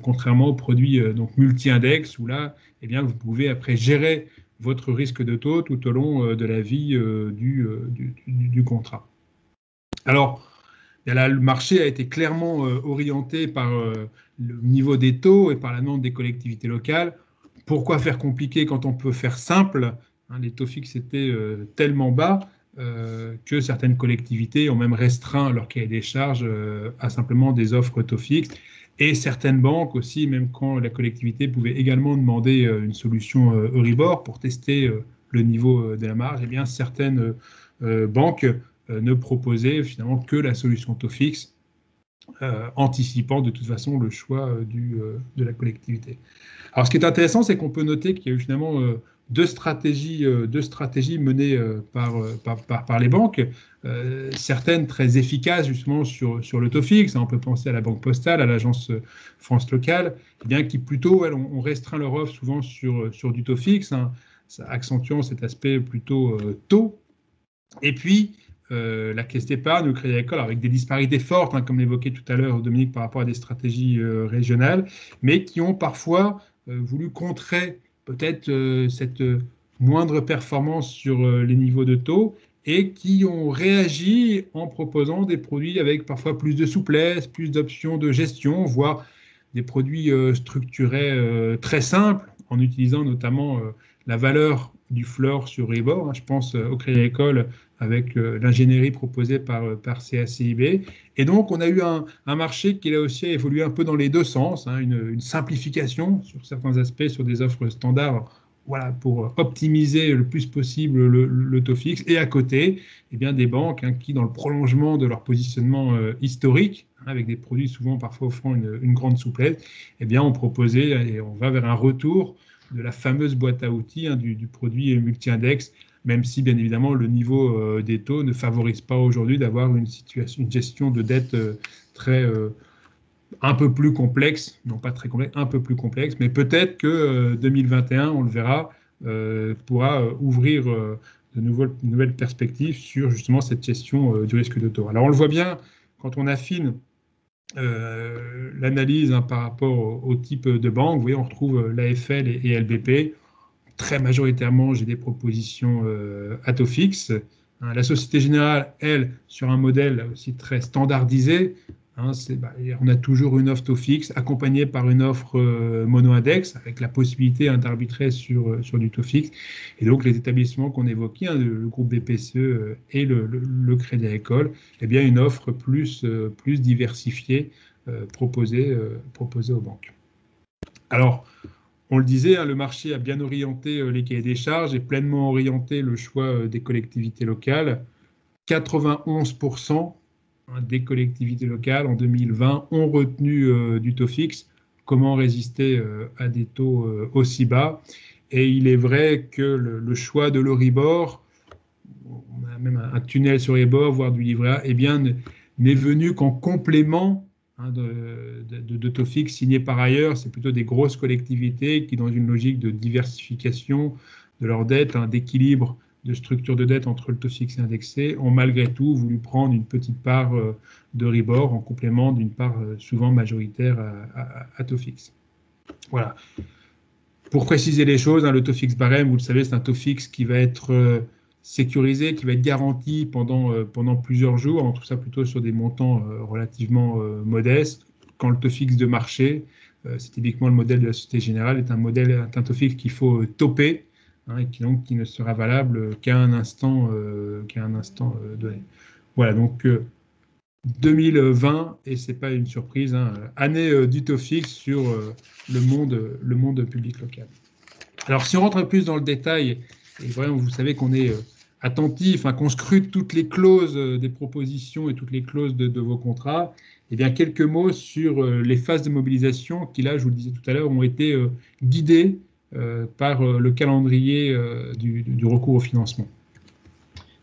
contrairement aux produits donc multi-index, où là, eh bien, vous pouvez après gérer votre risque de taux tout au long de la vie du contrat. Alors, là, le marché a été clairement orienté par le niveau des taux et par la demande des collectivités locales. Pourquoi faire compliqué quand on peut faire simple? Les taux fixes étaient tellement bas que certaines collectivités ont même restreint leur cahier des charges à simplement des offres taux fixes. Et certaines banques aussi, même quand la collectivité pouvait également demander une solution Euribor pour tester le niveau de la marge, eh bien certaines banques ne proposer finalement que la solution taux fixe, anticipant de toute façon le choix de la collectivité. Alors ce qui est intéressant, c'est qu'on peut noter qu'il y a eu finalement deux stratégies menées par les banques, certaines très efficaces justement sur le taux fixe. On peut penser à la Banque Postale, à l'Agence France Locale, eh bien, qui plutôt elles, ont restreint leur offre souvent sur du taux fixe, accentuant cet aspect plutôt taux. Et puis, la caisse d'épargne, le Crédit Agricole, avec des disparités fortes, hein, comme l'évoquait tout à l'heure Dominique, par rapport à des stratégies régionales, mais qui ont parfois voulu contrer peut-être cette moindre performance sur les niveaux de taux et qui ont réagi en proposant des produits avec parfois plus de souplesse, plus d'options de gestion, voire des produits structurés très simples, en utilisant notamment la valeur du floor sur Euribor. Hein, je pense au Crédit Agricole avec l'ingénierie proposée par CACIB. Et donc, on a eu un marché qui a aussi évolué un peu dans les deux sens, hein, une simplification sur certains aspects, sur des offres standards, voilà, pour optimiser le plus possible le taux fixe. Et à côté, eh bien, des banques hein, qui, dans le prolongement de leur positionnement historique, hein, avec des produits souvent parfois offrant une grande souplesse, eh bien, ont proposé, et on va vers un retour de la fameuse boîte à outils hein, du produit multi-index, même si, bien évidemment, le niveau des taux ne favorise pas aujourd'hui d'avoir une gestion de dette un peu plus complexe, non pas très complexe, un peu plus complexe, mais peut-être que 2021, on le verra, pourra ouvrir de nouvelles perspectives sur justement cette gestion du risque de taux. Alors, on le voit bien quand on affine l'analyse hein, par rapport au type de banque. Vous voyez, on retrouve l'AFL et LBP. Très majoritairement, j'ai des propositions à taux fixe. Hein, la Société Générale, elle, sur un modèle aussi très standardisé, hein, on a toujours une offre taux fixe accompagnée par une offre mono-index avec la possibilité hein, d'arbitrer sur du taux fixe. Et donc, les établissements qu'on évoquait, hein, le groupe BPCE et le Crédit Agricole, eh bien, une offre plus diversifiée proposée aux banques. Alors, on le disait, hein, le marché a bien orienté les cahiers des charges et pleinement orienté le choix des collectivités locales. 91% des collectivités locales en 2020 ont retenu du taux fixe. Comment résister à des taux aussi bas? Et il est vrai que le choix de l'Euribor, on a même un tunnel sur Euribor, voire du livret A, eh bien, n'est venu qu'en complément hein, de taux fixe signés par ailleurs. C'est plutôt des grosses collectivités qui, dans une logique de diversification de leurs dettes, hein, d'équilibre de structure de dette entre le taux fixe et indexé, ont malgré tout voulu prendre une petite part de Euribor en complément d'une part souvent majoritaire à taux fixe. Voilà. Pour préciser les choses, hein, le taux fixe barème, vous le savez, c'est un taux fixe qui va être sécurisé, qui va être garanti pendant plusieurs jours. On trouve ça plutôt sur des montants relativement modestes. Quand le taux fixe de marché, c'est typiquement le modèle de la Société Générale, est un taux fixe qu'il faut toper hein, et qui ne sera valable qu'à un instant donné. Voilà, donc 2020, et ce n'est pas une surprise, hein, année du taux fixe sur le monde public local. Alors, si on rentre plus dans le détail, et vraiment, vous savez qu'on est attentif, hein, qu'on scrute toutes les clauses des propositions et toutes les clauses de vos contrats, eh bien, quelques mots sur les phases de mobilisation qui, là, je vous le disais tout à l'heure, ont été guidées par le calendrier du recours au financement.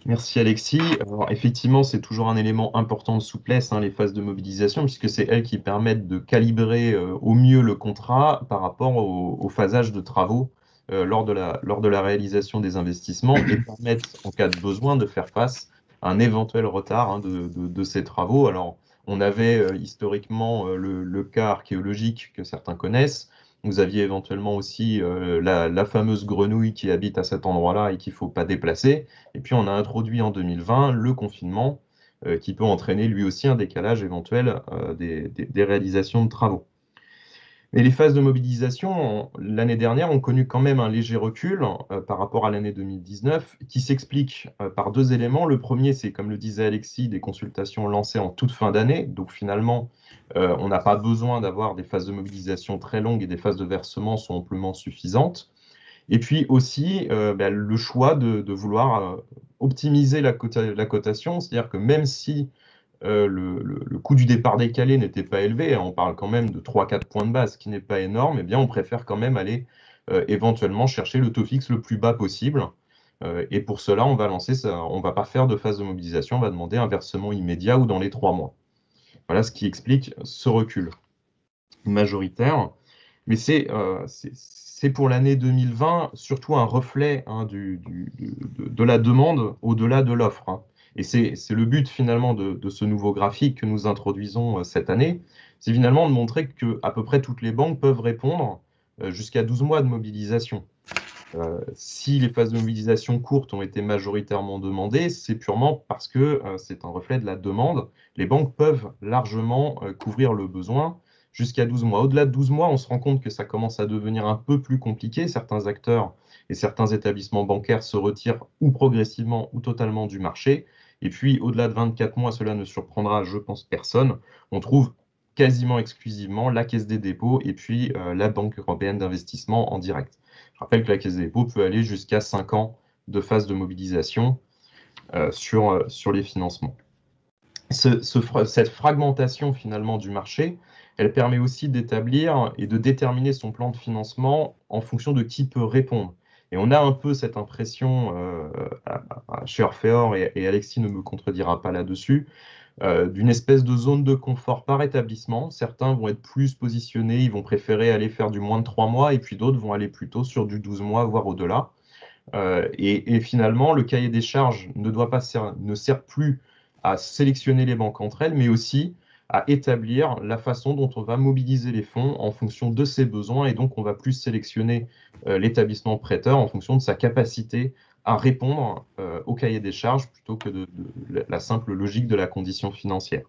Merci Alexis. Alors, effectivement, c'est toujours un élément important de souplesse, hein, les phases de mobilisation, puisque c'est elles qui permettent de calibrer au mieux le contrat par rapport au phasage de travaux lors de la réalisation des investissements et permettent, en cas de besoin, de faire face à un éventuel retard hein, de ces travaux. Alors, on avait historiquement le cas archéologique que certains connaissent. Vous aviez éventuellement aussi la fameuse grenouille qui habite à cet endroit-là et qu'il ne faut pas déplacer. Et puis, on a introduit en 2020 le confinement qui peut entraîner lui aussi un décalage éventuel des réalisations de travaux. Mais les phases de mobilisation, l'année dernière, ont connu quand même un léger recul par rapport à l'année 2019 qui s'explique par deux éléments. Le premier, c'est, comme le disait Alexis, des consultations lancées en toute fin d'année. Donc, finalement, on n'a pas besoin d'avoir des phases de mobilisation très longues et des phases de versement sont amplement suffisantes. Et puis aussi, le choix de vouloir optimiser la cotation, c'est-à-dire que même si le coût du départ décalé n'était pas élevé, on parle quand même de 3-4 points de base, ce qui n'est pas énorme, eh bien on préfère quand même aller éventuellement chercher le taux fixe le plus bas possible. Et pour cela, on va lancer ça, on ne va pas faire de phase de mobilisation, on va demander un versement immédiat ou dans les 3 mois. Voilà ce qui explique ce recul majoritaire. Mais c'est pour l'année 2020 surtout un reflet de la demande au-delà de l'offre, hein. Et c'est le but finalement de ce nouveau graphique que nous introduisons cette année, c'est finalement de montrer que à peu près toutes les banques peuvent répondre jusqu'à 12 mois de mobilisation. Si les phases de mobilisation courtes ont été majoritairement demandées, c'est purement parce que c'est un reflet de la demande. Les banques peuvent largement couvrir le besoin jusqu'à 12 mois. Au-delà de 12 mois, on se rend compte que ça commence à devenir un peu plus compliqué. Certains acteurs et certains établissements bancaires se retirent ou progressivement ou totalement du marché. Et puis, au-delà de 24 mois, cela ne surprendra, je pense, personne. On trouve quasiment exclusivement la Caisse des dépôts et puis la Banque européenne d'investissement en direct. Je rappelle que la Caisse des dépôts peut aller jusqu'à 5 ans de phase de mobilisation sur les financements. Cette fragmentation finalement du marché, elle permet aussi d'établir et de déterminer son plan de financement en fonction de qui peut répondre. Et on a un peu cette impression, chez Orphéor, et Alexis ne me contredira pas là-dessus, d'une espèce de zone de confort par établissement. Certains vont être plus positionnés, ils vont préférer aller faire du moins de 3 mois, et puis d'autres vont aller plutôt sur du 12 mois, voire au-delà. Et finalement, le cahier des charges ne sert plus à sélectionner les banques entre elles, mais aussi à établir la façon dont on va mobiliser les fonds en fonction de ses besoins, et donc on va plus sélectionner l'établissement prêteur en fonction de sa capacité à répondre au cahier des charges plutôt que de la simple logique de la condition financière.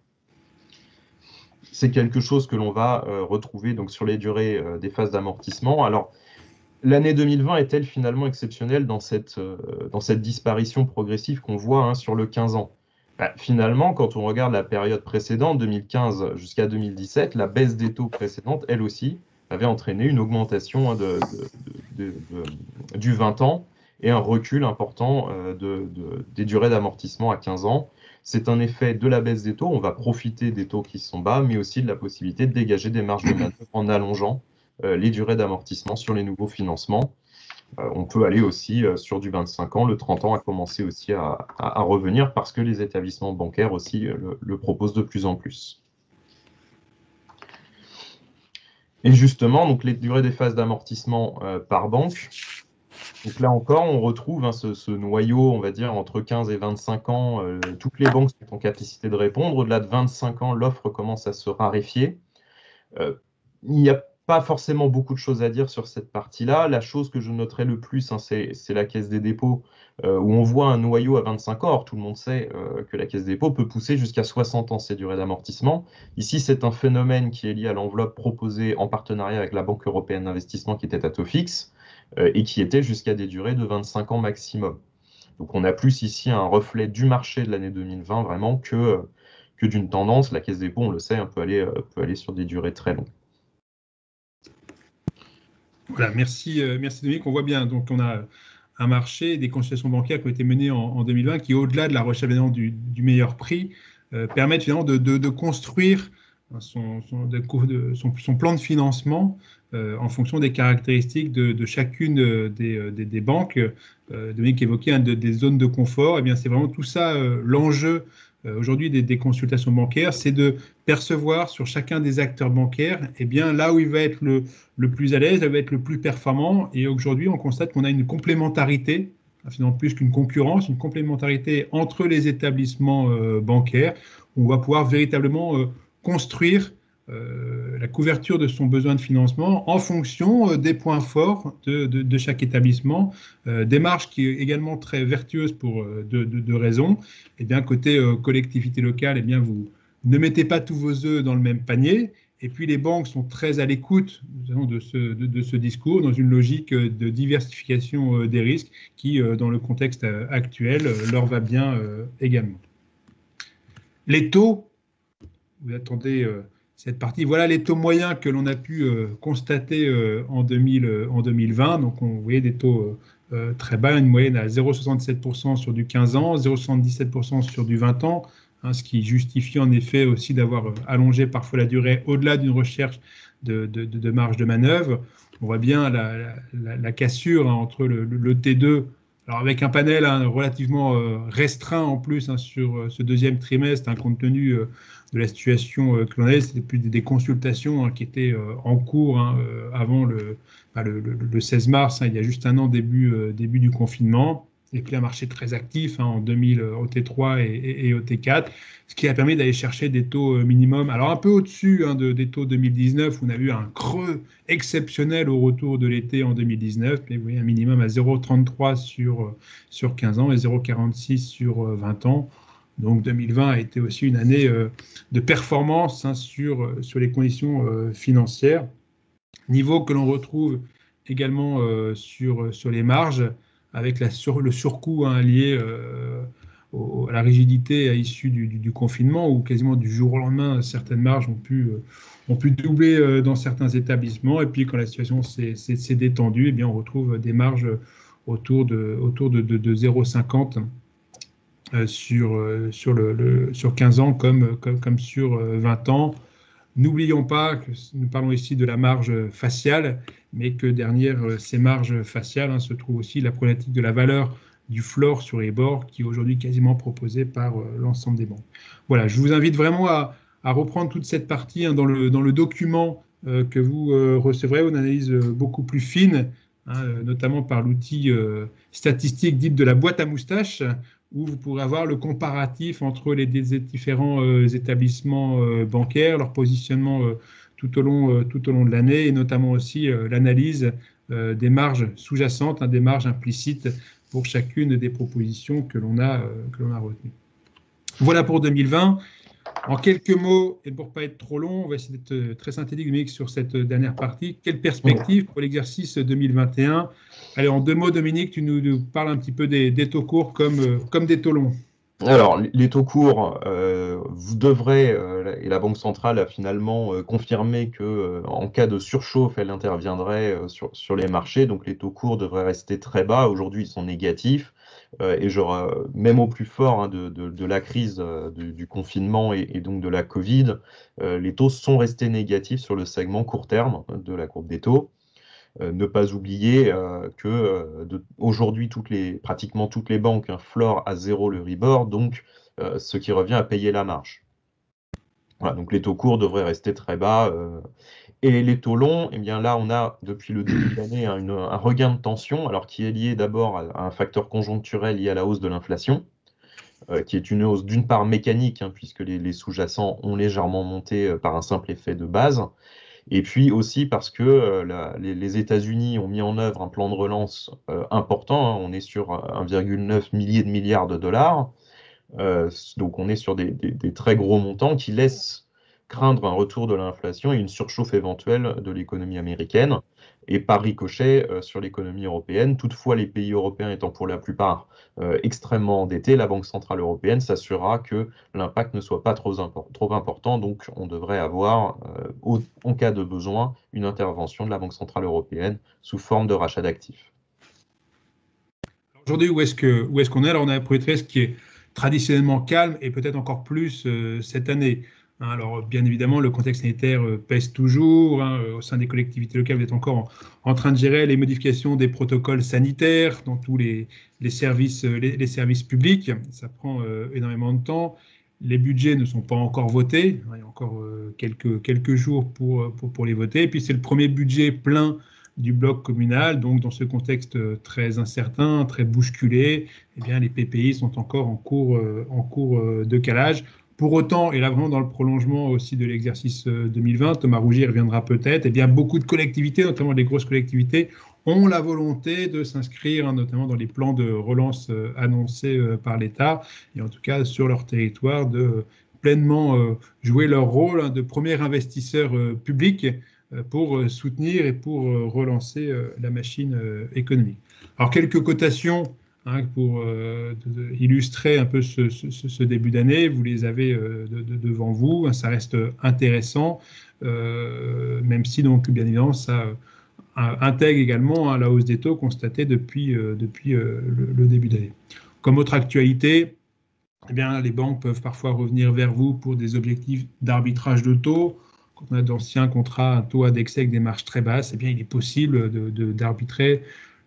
C'est quelque chose que l'on va retrouver donc sur les durées des phases d'amortissement. Alors, l'année 2020 est-elle finalement exceptionnelle dans cette disparition progressive qu'on voit sur le 15 ans? Finalement, quand on regarde la période précédente, 2015 jusqu'à 2017, la baisse des taux précédente, elle aussi, avait entraîné une augmentation du 20 ans et un recul important des durées d'amortissement à 15 ans. C'est un effet de la baisse des taux. On va profiter des taux qui sont bas, mais aussi de la possibilité de dégager des marges de manœuvre en allongeant les durées d'amortissement sur les nouveaux financements. On peut aller aussi sur du 25 ans. Le 30 ans a commencé aussi à revenir parce que les établissements bancaires aussi le proposent de plus en plus. Et justement, donc les durées des phases d'amortissement par banque. Donc là encore, on retrouve ce noyau, on va dire, entre 15 et 25 ans. Toutes les banques sont en capacité de répondre. Au-delà de 25 ans, l'offre commence à se raréfier. Il n'y a pas forcément beaucoup de choses à dire sur cette partie-là. La chose que je noterai le plus, c'est la Caisse des dépôts, où on voit un noyau à 25 ans. Or, tout le monde sait que la Caisse des dépôts peut pousser jusqu'à 60 ans ses durées d'amortissement. Ici, c'est un phénomène qui est lié à l'enveloppe proposée en partenariat avec la Banque européenne d'investissement qui était à taux fixe et qui était jusqu'à des durées de 25 ans maximum. Donc, on a plus ici un reflet du marché de l'année 2020 vraiment que d'une tendance. La Caisse des dépôts, on le sait, peut aller sur des durées très longues. Voilà, merci Dominique. On voit bien, donc on a un marché, des consultations bancaires qui ont été menées en 2020 qui, au-delà de la recherche du meilleur prix, permettent finalement de construire son plan de financement en fonction des caractéristiques de chacune des banques. Dominique évoquait des zones de confort. Eh bien, c'est vraiment tout ça l'enjeu aujourd'hui des consultations bancaires, c'est de percevoir sur chacun des acteurs bancaires là où il va être le plus à l'aise, là où il va être le plus performant. Et aujourd'hui, on constate qu'on a une complémentarité, finalement plus qu'une concurrence, une complémentarité entre les établissements bancaires. On va pouvoir véritablement construire la couverture de son besoin de financement en fonction des points forts de chaque établissement. Démarche qui est également très vertueuse pour deux raisons. Côté collectivité locale, vous ne mettez pas tous vos œufs dans le même panier. Et puis les banques sont très à l'écoute de ce discours, dans une logique de diversification des risques qui, dans le contexte actuel, leur va bien également. Les taux, vous attendez cette partie. Voilà les taux moyens que l'on a pu constater en 2020. Donc, vous voyez des taux très bas, une moyenne à 0,67% sur du 15 ans, 0,77% sur du 20 ans, ce qui justifie en effet aussi d'avoir allongé parfois la durée au-delà d'une recherche de marge de manœuvre. On voit bien la cassure entre le T2 Alors avec un panel relativement restreint en plus sur ce deuxième trimestre, compte tenu de la situation que l'on avait, c'était plus des consultations qui étaient en cours avant le 16 mars, il y a juste un an, début du confinement. Et puis un marché très actif en 2000 au T3 et au T4, ce qui a permis d'aller chercher des taux minimums, alors un peu au-dessus des taux 2019, où on a eu un creux exceptionnel au retour de l'été en 2019, mais vous voyez un minimum à 0,33 sur 15 ans et 0,46 sur 20 ans. Donc 2020 a été aussi une année de performance sur les conditions financières. Niveau que l'on retrouve également sur les marges, avec le surcoût lié à la rigidité issue du confinement, où quasiment du jour au lendemain, certaines marges ont pu doubler dans certains établissements. Et puis quand la situation s'est détendue, eh bien, on retrouve des marges autour de 0,50 sur 15 ans comme sur 20 ans. N'oublions pas que nous parlons ici de la marge faciale, mais que derrière ces marges faciales se trouve aussi la problématique de la valeur du floor sur les bords, qui est aujourd'hui quasiment proposée par l'ensemble des banques. Voilà, je vous invite vraiment à reprendre toute cette partie dans le document que vous recevrez, une analyse beaucoup plus fine, notamment par l'outil statistique dit de la boîte à moustaches, où vous pourrez avoir le comparatif entre les différents établissements bancaires, leur positionnement tout au long de l'année, et notamment aussi l'analyse des marges sous-jacentes, des marges implicites pour chacune des propositions que l'on a retenues. Voilà pour 2020. En quelques mots, et pour ne pas être trop long, on va essayer d'être très synthétique sur cette dernière partie. Quelle perspective pour l'exercice 2021? Allez, en 2 mots, Dominique, tu nous parles un petit peu des taux courts comme des taux longs. Alors, les taux courts, vous devrez, et la Banque centrale a finalement confirmé qu'en cas de surchauffe, elle interviendrait sur les marchés. Donc, les taux courts devraient rester très bas. Aujourd'hui, ils sont négatifs. Et même au plus fort de la crise du confinement et donc de la Covid, les taux sont restés négatifs sur le segment court terme de la courbe des taux. Ne pas oublier qu'aujourd'hui, pratiquement toutes les banques floor à 0 le Euribor, donc ce qui revient à payer la marge. Voilà, donc les taux courts devraient rester très bas. Et les taux longs, eh bien là, on a depuis le début de l'année un regain de tension, alors qui est lié d'abord à un facteur conjoncturel lié à la hausse de l'inflation, qui est une hausse d'une part mécanique, puisque les sous-jacents ont légèrement monté par un simple effet de base, et puis aussi parce que les États-Unis ont mis en œuvre un plan de relance important. On est sur 1,9 millier de milliards de dollars. Donc on est sur des très gros montants qui laissent craindre un retour de l'inflation et une surchauffe éventuelle de l'économie américaine, et par ricochet sur l'économie européenne. Toutefois, les pays européens étant pour la plupart extrêmement endettés, la Banque centrale européenne s'assurera que l'impact ne soit pas trop important. Donc on devrait avoir, en cas de besoin, une intervention de la Banque centrale européenne sous forme de rachat d'actifs. Aujourd'hui, où est-ce qu'on est? Alors on a un premier trimestre qui est traditionnellement calme, et peut-être encore plus cette année. Alors, bien évidemment, le contexte sanitaire pèse toujours. Au sein des collectivités locales, vous êtes encore en train de gérer les modifications des protocoles sanitaires dans tous les services publics. Ça prend énormément de temps. Les budgets ne sont pas encore votés. Il y a encore quelques jours pour les voter. Et puis, c'est le premier budget plein du bloc communal. Donc, dans ce contexte très incertain, très bousculé, eh bien, les PPI sont encore en cours de calage. Pour autant, et là vraiment dans le prolongement aussi de l'exercice 2020, Thomas Rougier reviendra peut-être, eh bien beaucoup de collectivités, notamment les grosses collectivités, ont la volonté de s'inscrire notamment dans les plans de relance annoncés par l'État, et en tout cas sur leur territoire, de pleinement jouer leur rôle de premier investisseur public pour soutenir et pour relancer la machine économique. Alors quelques cotations pour illustrer un peu ce début d'année. Vous les avez devant vous. Ça reste intéressant, même si, donc, bien évidemment, ça intègre également la hausse des taux constatée depuis le début d'année. Comme autre actualité, eh bien, les banques peuvent parfois revenir vers vous pour des objectifs d'arbitrage de taux. Quand on a d'anciens contrats, un taux indexé avec des marges très basses, eh bien, il est possible d'arbitrer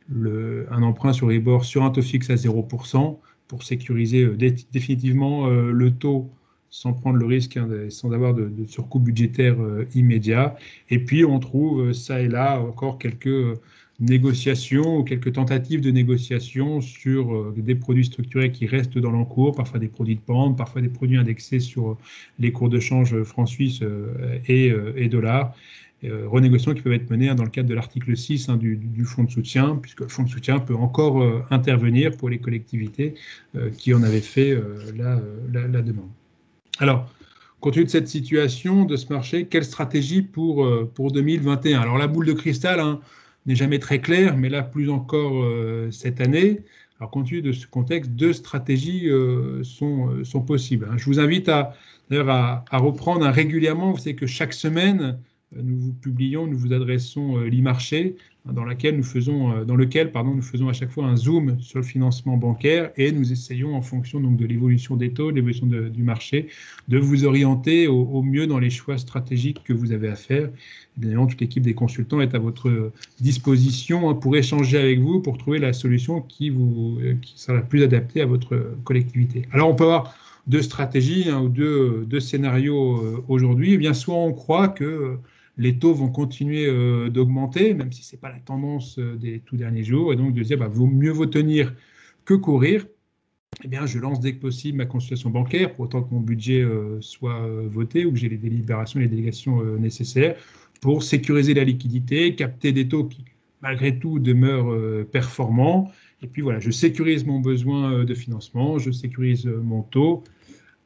un emprunt sur Euribor sur un taux fixe à 0% pour sécuriser définitivement le taux sans prendre le risque, sans avoir de surcoût budgétaire immédiat. Et puis, on trouve ça et là encore quelques négociations ou quelques tentatives de négociation sur des produits structurés qui restent dans l'encours, parfois des produits de pente, parfois des produits indexés sur les cours de change francs-suisses et dollars. Renégociations qui peuvent être menées dans le cadre de l'article 6 du fonds de soutien, puisque le fonds de soutien peut encore intervenir pour les collectivités qui en avaient fait la demande. Alors, compte tenu de cette situation, de ce marché, quelle stratégie pour 2021? Alors, la boule de cristal n'est jamais très claire, mais là, plus encore cette année. Alors, compte tenu de ce contexte, deux stratégies sont possibles. Je vous invite d'ailleurs à reprendre régulièrement. Vous savez que chaque semaine, nous vous adressons l'e-marché, dans lequel nous faisons à chaque fois un zoom sur le financement bancaire et nous essayons, en fonction donc de l'évolution des taux, de l'évolution du marché, de vous orienter au mieux dans les choix stratégiques que vous avez à faire. Évidemment, toute l'équipe des consultants est à votre disposition pour échanger avec vous, pour trouver la solution qui sera la plus adaptée à votre collectivité. Alors, on peut avoir deux stratégies ou deux scénarios aujourd'hui. Eh bien, soit on croit que les taux vont continuer d'augmenter, même si ce n'est pas la tendance des tout derniers jours, et donc de dire mieux vaut tenir que courir. Eh bien, je lance dès que possible ma consultation bancaire pour autant que mon budget soit voté ou que j'ai les délibérations et les délégations nécessaires pour sécuriser la liquidité, capter des taux qui, malgré tout, demeurent performants. Et puis voilà, je sécurise mon besoin de financement, je sécurise mon taux,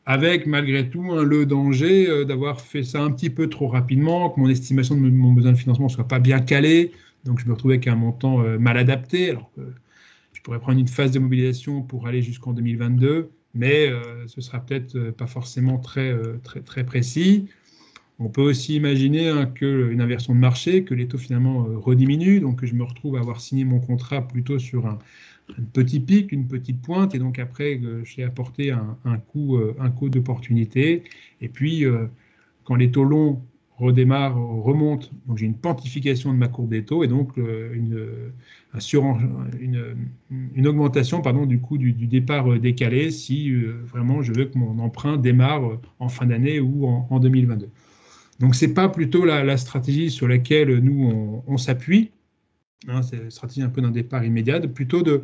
avec malgré tout le danger d'avoir fait ça un petit peu trop rapidement, que mon estimation de mon besoin de financement ne soit pas bien calée, donc je me retrouve avec un montant mal adapté, alors que je pourrais prendre une phase de mobilisation pour aller jusqu'en 2022, mais ce sera peut-être pas forcément très précis. On peut aussi imaginer qu'une inversion de marché, que les taux finalement rediminuent, donc que je me retrouve à avoir signé mon contrat plutôt sur un petit pic, une petite pointe, et donc après, j'ai apporté un coup d'opportunité. Et puis, quand les taux longs remontent, donc j'ai une pontification de ma courbe des taux, et donc une augmentation du coût du départ décalé, si vraiment je veux que mon emprunt démarre en fin d'année ou en 2022. Donc, ce n'est pas plutôt la stratégie sur laquelle nous, on s'appuie. C'est la stratégie un peu d'un départ immédiat, plutôt de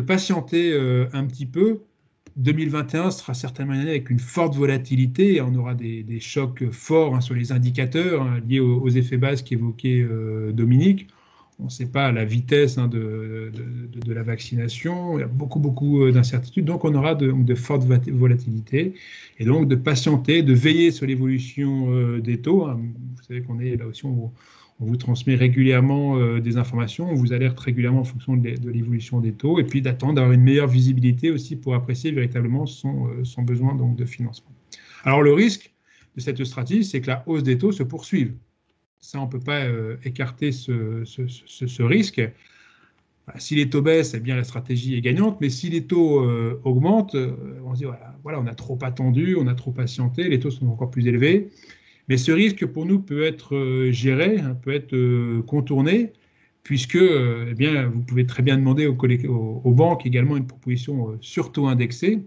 patienter un petit peu. 2021 sera certainement une année avec une forte volatilité et on aura des chocs forts sur les indicateurs liés aux effets bases qu'évoquait Dominique. On ne sait pas la vitesse de la vaccination, il y a beaucoup d'incertitudes, donc on aura de fortes volatilités et donc de patienter, de veiller sur l'évolution des taux. Vous savez qu'on est là aussi, on vous transmet régulièrement des informations, on vous alerte régulièrement en fonction de l'évolution des taux, et puis d'attendre d'avoir une meilleure visibilité aussi pour apprécier véritablement son besoin donc, de financement. Alors le risque de cette stratégie, c'est que la hausse des taux se poursuive. Ça, on ne peut pas écarter ce risque. Si les taux baissent, eh bien, la stratégie est gagnante, mais si les taux augmentent, on se dit, voilà, on a trop attendu, on a trop patienté, les taux sont encore plus élevés. Mais ce risque, pour nous, peut être géré, peut être contourné, puisque vous pouvez très bien demander aux banques également une proposition sur taux indexé.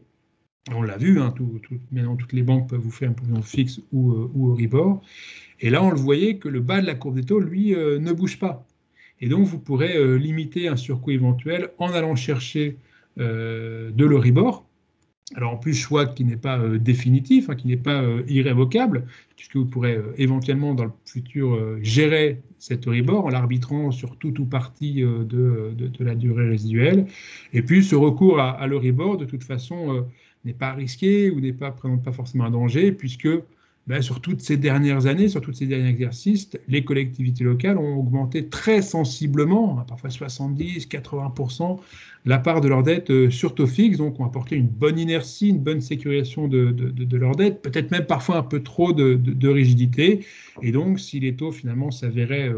On l'a vu, maintenant, toutes les banques peuvent vous faire une proposition fixe ou Euribor. Et là, on le voyait que le bas de la courbe des taux, lui, ne bouge pas. Et donc, vous pourrez limiter un surcoût éventuel en allant chercher de l'Euribor. Alors, en plus, choix qui n'est pas définitif, qui n'est pas irrévocable, puisque vous pourrez éventuellement, dans le futur, gérer cet Euribor en l'arbitrant sur tout ou partie de la durée résiduelle. Et puis, ce recours à l'Euribor, de toute façon, n'est pas risqué ou présente pas forcément un danger, puisque sur toutes ces dernières années, sur tous ces derniers exercices, les collectivités locales ont augmenté très sensiblement, parfois 70, 80%, la part de leur dette sur taux fixe, donc ont apporté une bonne inertie, une bonne sécurisation de leur dette, peut-être même parfois un peu trop de rigidité. Et donc, si les taux finalement s'avéraient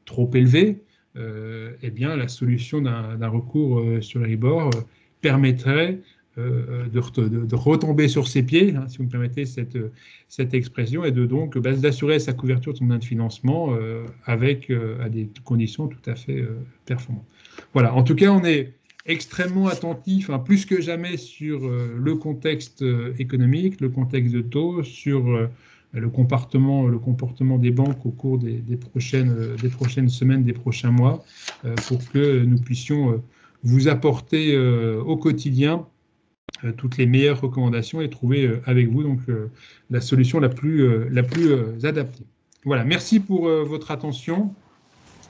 trop élevés, la solution d'un recours sur l'Euribor permettrait de retomber sur ses pieds, hein, si vous me permettez cette expression, et d'assurer sa couverture de son moyen de financement à des conditions tout à fait performantes. Voilà, en tout cas, on est extrêmement attentif, hein, plus que jamais, sur le contexte économique, le contexte de taux, sur le comportement des banques au cours des prochaines semaines, des prochains mois, pour que nous puissions vous apporter au quotidien toutes les meilleures recommandations et trouver avec vous donc la solution la plus adaptée. Voilà, merci pour votre attention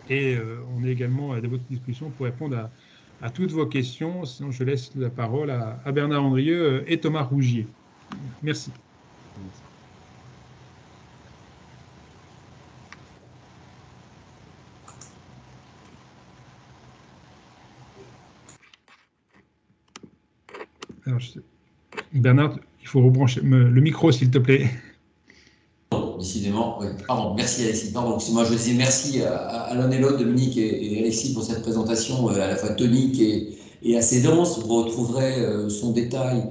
et on est également à votre disposition pour répondre à toutes vos questions. Sinon, je laisse la parole à Bernard Andrieux et Thomas Rougier. Merci. Alors, Bernard, il faut rebrancher le micro, s'il te plaît. Décidément, oui. Pardon, merci Alexis. Pardon, moi je dis merci à l'un et l'autre, Dominique et Alexis, pour cette présentation à la fois tonique et assez dense. Vous retrouverez son détail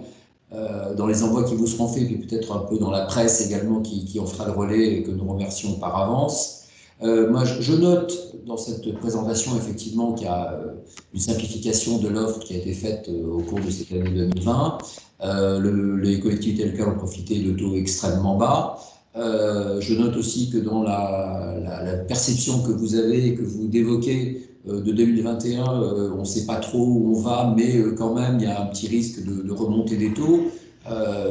dans les envois qui vous seront faits, puis peut-être un peu dans la presse également qui en fera le relais et que nous remercions par avance. Moi, je note dans cette présentation effectivement qu'il y a une simplification de l'offre qui a été faite au cours de cette année 2020. Les collectivités locales ont profité de taux extrêmement bas. Je note aussi que dans la perception que vous avez et que vous évoquez de 2021, on ne sait pas trop où on va, mais quand même, il y a un petit risque de remontée des taux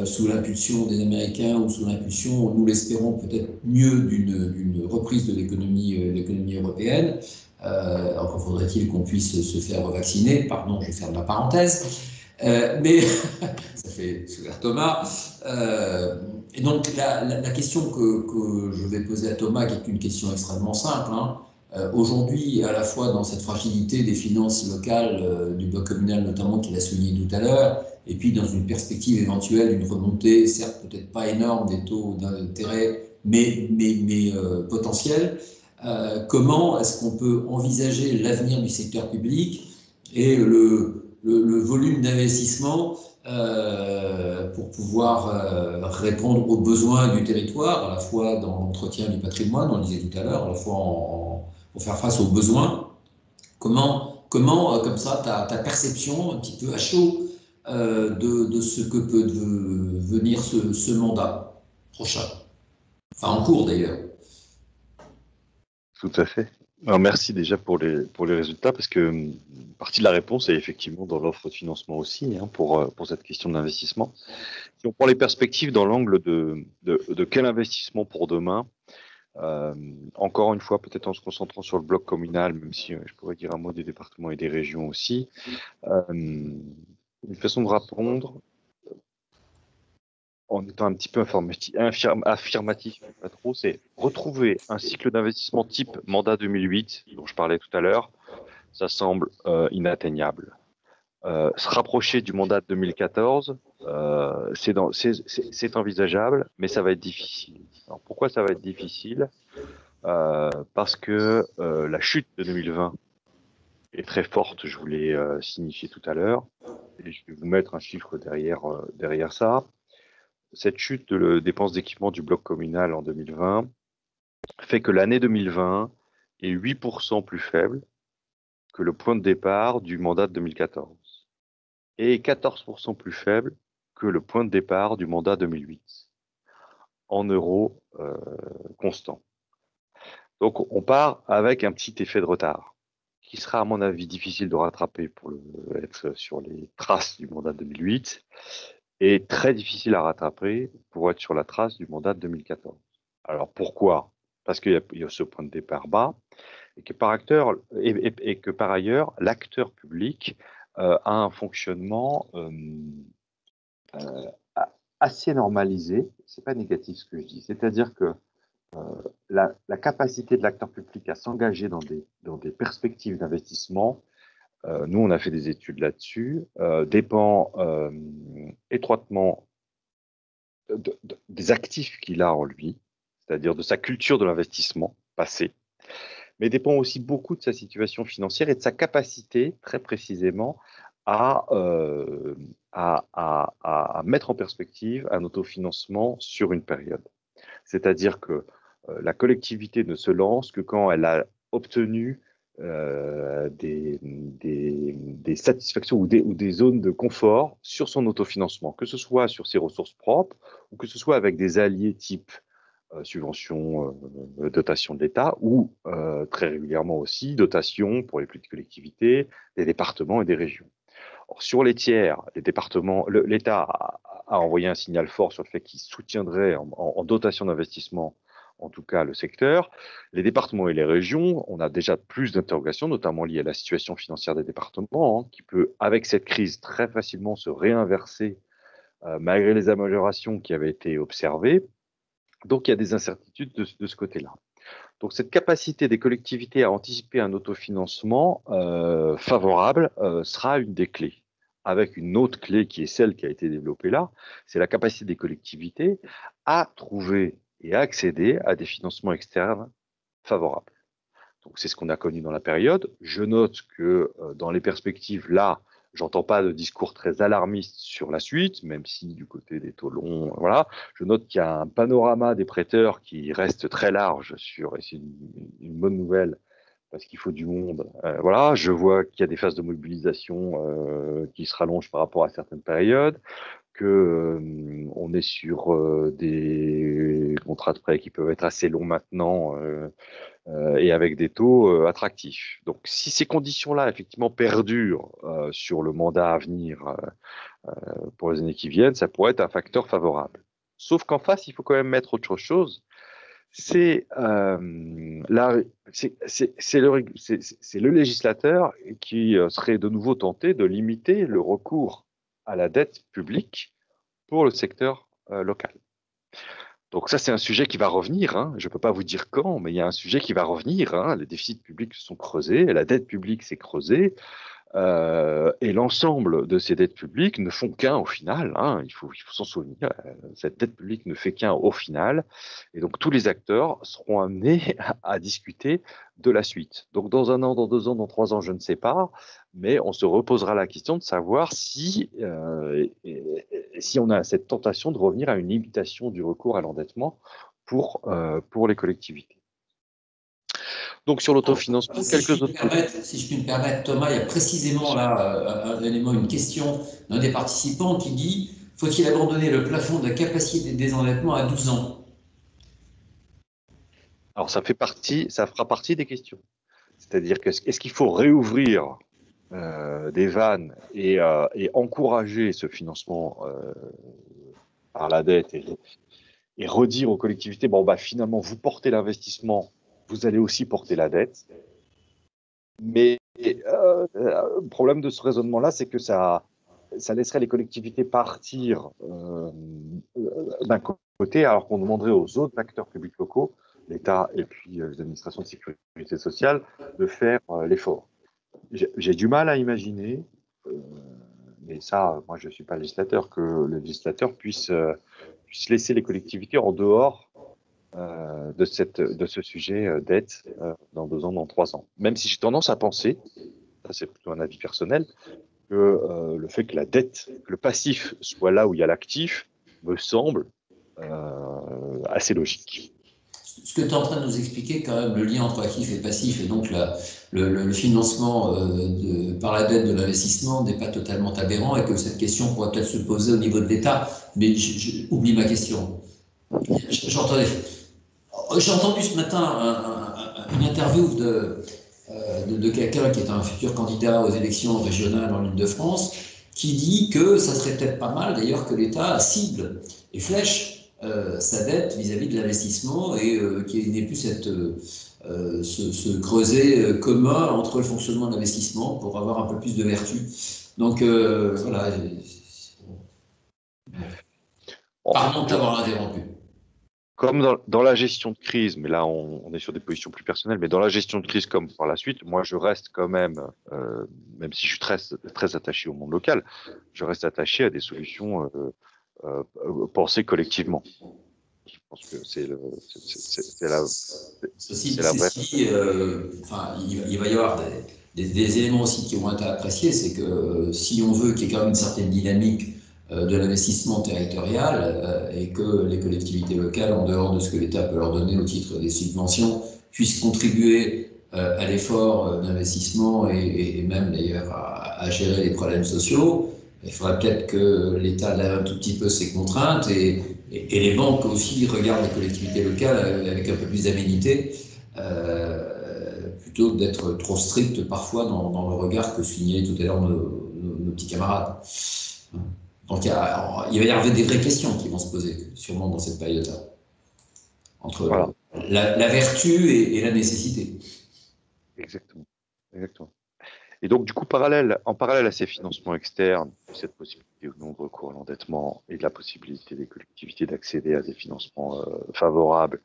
sous l'impulsion des Américains ou sous l'impulsion, nous l'espérons peut-être mieux, d'une reprise de l'économie européenne. Encore faudrait-il qu'on puisse se faire vacciner. Pardon, je ferme la parenthèse. Mais ça fait sourire Thomas. Et donc la question que je vais poser à Thomas, qui est une question extrêmement simple, hein, aujourd'hui, à la fois dans cette fragilité des finances locales, du bloc communal notamment, qu'il a souligné tout à l'heure, et puis dans une perspective éventuelle d'une remontée, certes peut-être pas énorme des taux d'intérêt, mais potentielle, comment est-ce qu'on peut envisager l'avenir du secteur public et le volume d'investissement pour pouvoir répondre aux besoins du territoire, à la fois dans l'entretien du patrimoine, on le disait tout à l'heure, à la fois pour faire face aux besoins. Comment comme ça, ta perception un petit peu à chaud de ce que peut devenir ce mandat prochain, enfin en cours d'ailleurs. Tout à fait. Alors, merci déjà pour les résultats, parce que partie de la réponse est effectivement dans l'offre de financement aussi, hein, pour cette question d'investissement. Si on prend les perspectives dans l'angle de quel investissement pour demain, encore une fois, peut-être en se concentrant sur le bloc communal, même si je pourrais dire un mot des départements et des régions aussi, une façon de répondre en étant un petit peu affirmatif, pas trop, c'est retrouver un cycle d'investissement type mandat 2008, dont je parlais tout à l'heure, ça semble inatteignable. Se rapprocher du mandat de 2014, c'est envisageable, mais ça va être difficile. Alors pourquoi ça va être difficile ? Parce que la chute de 2020 est très forte, je vous l'ai signifié tout à l'heure, et je vais vous mettre un chiffre derrière ça. Cette chute de dépenses d'équipement du bloc communal en 2020 fait que l'année 2020 est 8% plus faible que le point de départ du mandat de 2014 et 14% plus faible que le point de départ du mandat 2008 en euros constants. Donc on part avec un petit effet de retard qui sera à mon avis difficile de rattraper pour être sur les traces du mandat 2008 et très difficile à rattraper pour être sur la trace du mandat de 2014. Alors pourquoi ? Parce qu'il y a ce point de départ bas et que par ailleurs, l'acteur public a un fonctionnement assez normalisé. C'est pas négatif ce que je dis. C'est-à-dire que la capacité de l'acteur public à s'engager dans des perspectives d'investissement, nous on a fait des études là-dessus, dépend étroitement des actifs qu'il a en lui, c'est-à-dire de sa culture de l'investissement passé, mais dépend aussi beaucoup de sa situation financière et de sa capacité, très précisément, à mettre en perspective un autofinancement sur une période. C'est-à-dire que la collectivité ne se lance que quand elle a obtenu des satisfactions ou des zones de confort sur son autofinancement, que ce soit sur ses ressources propres ou que ce soit avec des alliés type subventions, dotation de l'État ou très régulièrement aussi dotation pour les petites collectivités, des départements et des régions. Or, sur les tiers, les départements, l'État a envoyé un signal fort sur le fait qu'il soutiendrait en dotation d'investissement, en tout cas le secteur. Les départements et les régions, on a déjà plus d'interrogations, notamment liées à la situation financière des départements, hein, qui peut, avec cette crise, très facilement se réinverser malgré les améliorations qui avaient été observées. Donc, il y a des incertitudes de ce côté-là. Donc, cette capacité des collectivités à anticiper un autofinancement favorable sera une des clés. Avec une autre clé qui est celle qui a été développée là, c'est la capacité des collectivités à trouver et à accéder à des financements externes favorables. Donc, c'est ce qu'on a connu dans la période. Je note que dans les perspectives là, j'entends pas de discours très alarmiste sur la suite, même si du côté des taux longs, voilà. Je note qu'il y a un panorama des prêteurs qui reste très large sur, et c'est une bonne nouvelle parce qu'il faut du monde. Voilà, je vois qu'il y a des phases de mobilisation qui se rallongent par rapport à certaines périodes, que on est sur des contrats de prêt qui peuvent être assez longs maintenant. Et avec des taux attractifs. Donc, si ces conditions-là, effectivement, perdurent sur le mandat à venir pour les années qui viennent, ça pourrait être un facteur favorable. Sauf qu'en face, il faut quand même mettre autre chose. C'est le législateur qui serait de nouveau tenté de limiter le recours à la dette publique pour le secteur local. Donc ça, c'est un sujet qui va revenir. Hein. Je ne peux pas vous dire quand, mais il y a un sujet qui va revenir. Hein. Les déficits publics se sont creusés, la dette publique s'est creusée, et l'ensemble de ces dettes publiques ne font qu'un au final. Hein. Il faut s'en souvenir. Cette dette publique ne fait qu'un au final. Et donc tous les acteurs seront amenés à discuter de la suite. Donc dans 1 an, dans 2 ans, dans 3 ans, je ne sais pas, mais on se reposera la question de savoir si on a cette tentation de revenir à une limitation du recours à l'endettement pour les collectivités. Donc sur l'autofinancement, quelques autres. Si je puis me permettre, Thomas, il y a précisément là un élément, une question d'un des participants qui dit: faut-il abandonner le plafond de capacité de désendettement à 12 ans? Alors ça fera partie des questions. C'est-à-dire est-ce qu'il faut réouvrir des vannes et encourager ce financement par la dette et redire aux collectivités, bon, bah, finalement, vous portez l'investissement, vous allez aussi porter la dette. Mais le problème de ce raisonnement-là, c'est que ça laisserait les collectivités partir d'un côté, alors qu'on demanderait aux autres acteurs publics locaux, l'État et puis les administrations de sécurité sociale, de faire l'effort. J'ai du mal à imaginer, mais ça, moi je ne suis pas législateur, que le législateur puisse laisser les collectivités en dehors de ce sujet dette dans 2 ans, dans 3 ans. Même si j'ai tendance à penser, ça c'est plutôt un avis personnel, que le fait que la dette, que le passif soit là où il y a l'actif, me semble assez logique. Ce que tu es en train de nous expliquer, quand même, le lien entre actif et passif, et donc le financement par la dette de l'investissement n'est pas totalement aberrant, et que cette question pourrait peut-être se poser au niveau de l'État. Mais j'oublie ma question. J'ai entendu ce matin une interview de quelqu'un qui est un futur candidat aux élections régionales en Île-de-France, qui dit que ça serait peut-être pas mal d'ailleurs que l'État cible et flèche sa dette vis-à-vis de l'investissement, et qu'il n'y ait plus ce creuset commun entre le fonctionnement de l'investissement pour avoir un peu plus de vertu. Donc voilà. Pardon de t'avoir interrompu. Comme dans la gestion de crise, mais là on est sur des positions plus personnelles, mais dans la gestion de crise comme par la suite, moi je reste quand même, même si je suis très, très attaché au monde local, je reste attaché à des solutions pensées collectivement. Je pense que c'est la vraie. Il va y avoir des éléments aussi qui ont été appréciés, c'est que si on veut qu'il y ait quand même une certaine dynamique de l'investissement territorial et que les collectivités locales, en dehors de ce que l'État peut leur donner au titre des subventions, puissent contribuer à l'effort d'investissement et même d'ailleurs à gérer les problèmes sociaux, il faudra peut-être que l'État lève un tout petit peu ses contraintes et les banques aussi regardent les collectivités locales avec un peu plus d'aménité. Plutôt que d'être trop strict parfois dans le regard que signaient tout à l'heure nos petits camarades. Donc il va y avoir des vraies questions qui vont se poser, sûrement dans cette période-là, entre Voilà, la vertu et la nécessité. exactement. Exactement. Et donc, du coup, en parallèle à ces financements externes, cette possibilité ou non de recours à l'endettement et de la possibilité des collectivités d'accéder à des financements favorables,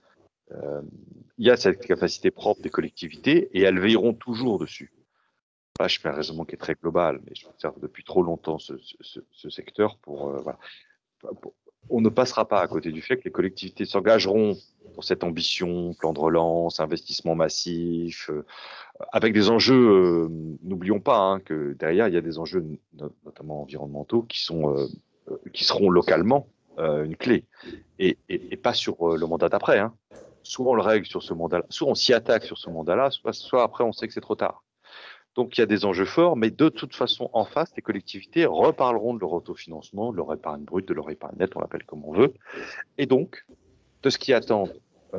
il y a cette capacité propre des collectivités et elles veilleront toujours dessus. Là, je fais un raisonnement qui est très global, mais je observe depuis trop longtemps ce secteur voilà. On ne passera pas à côté du fait que les collectivités s'engageront dans cette ambition, plan de relance, investissement massif, avec des enjeux, n'oublions pas hein, que derrière, il y a des enjeux, notamment environnementaux, qui seront localement une clé, et pas sur le mandat d'après. Hein. Soit on le règle sur ce mandat-là, soit on s'y attaque sur ce mandat-là, soit après on sait que c'est trop tard. Donc il y a des enjeux forts, mais de toute façon, en face, les collectivités reparleront de leur autofinancement, de leur épargne brute, de leur épargne nette, on l'appelle comme on veut, et donc de ce qui attend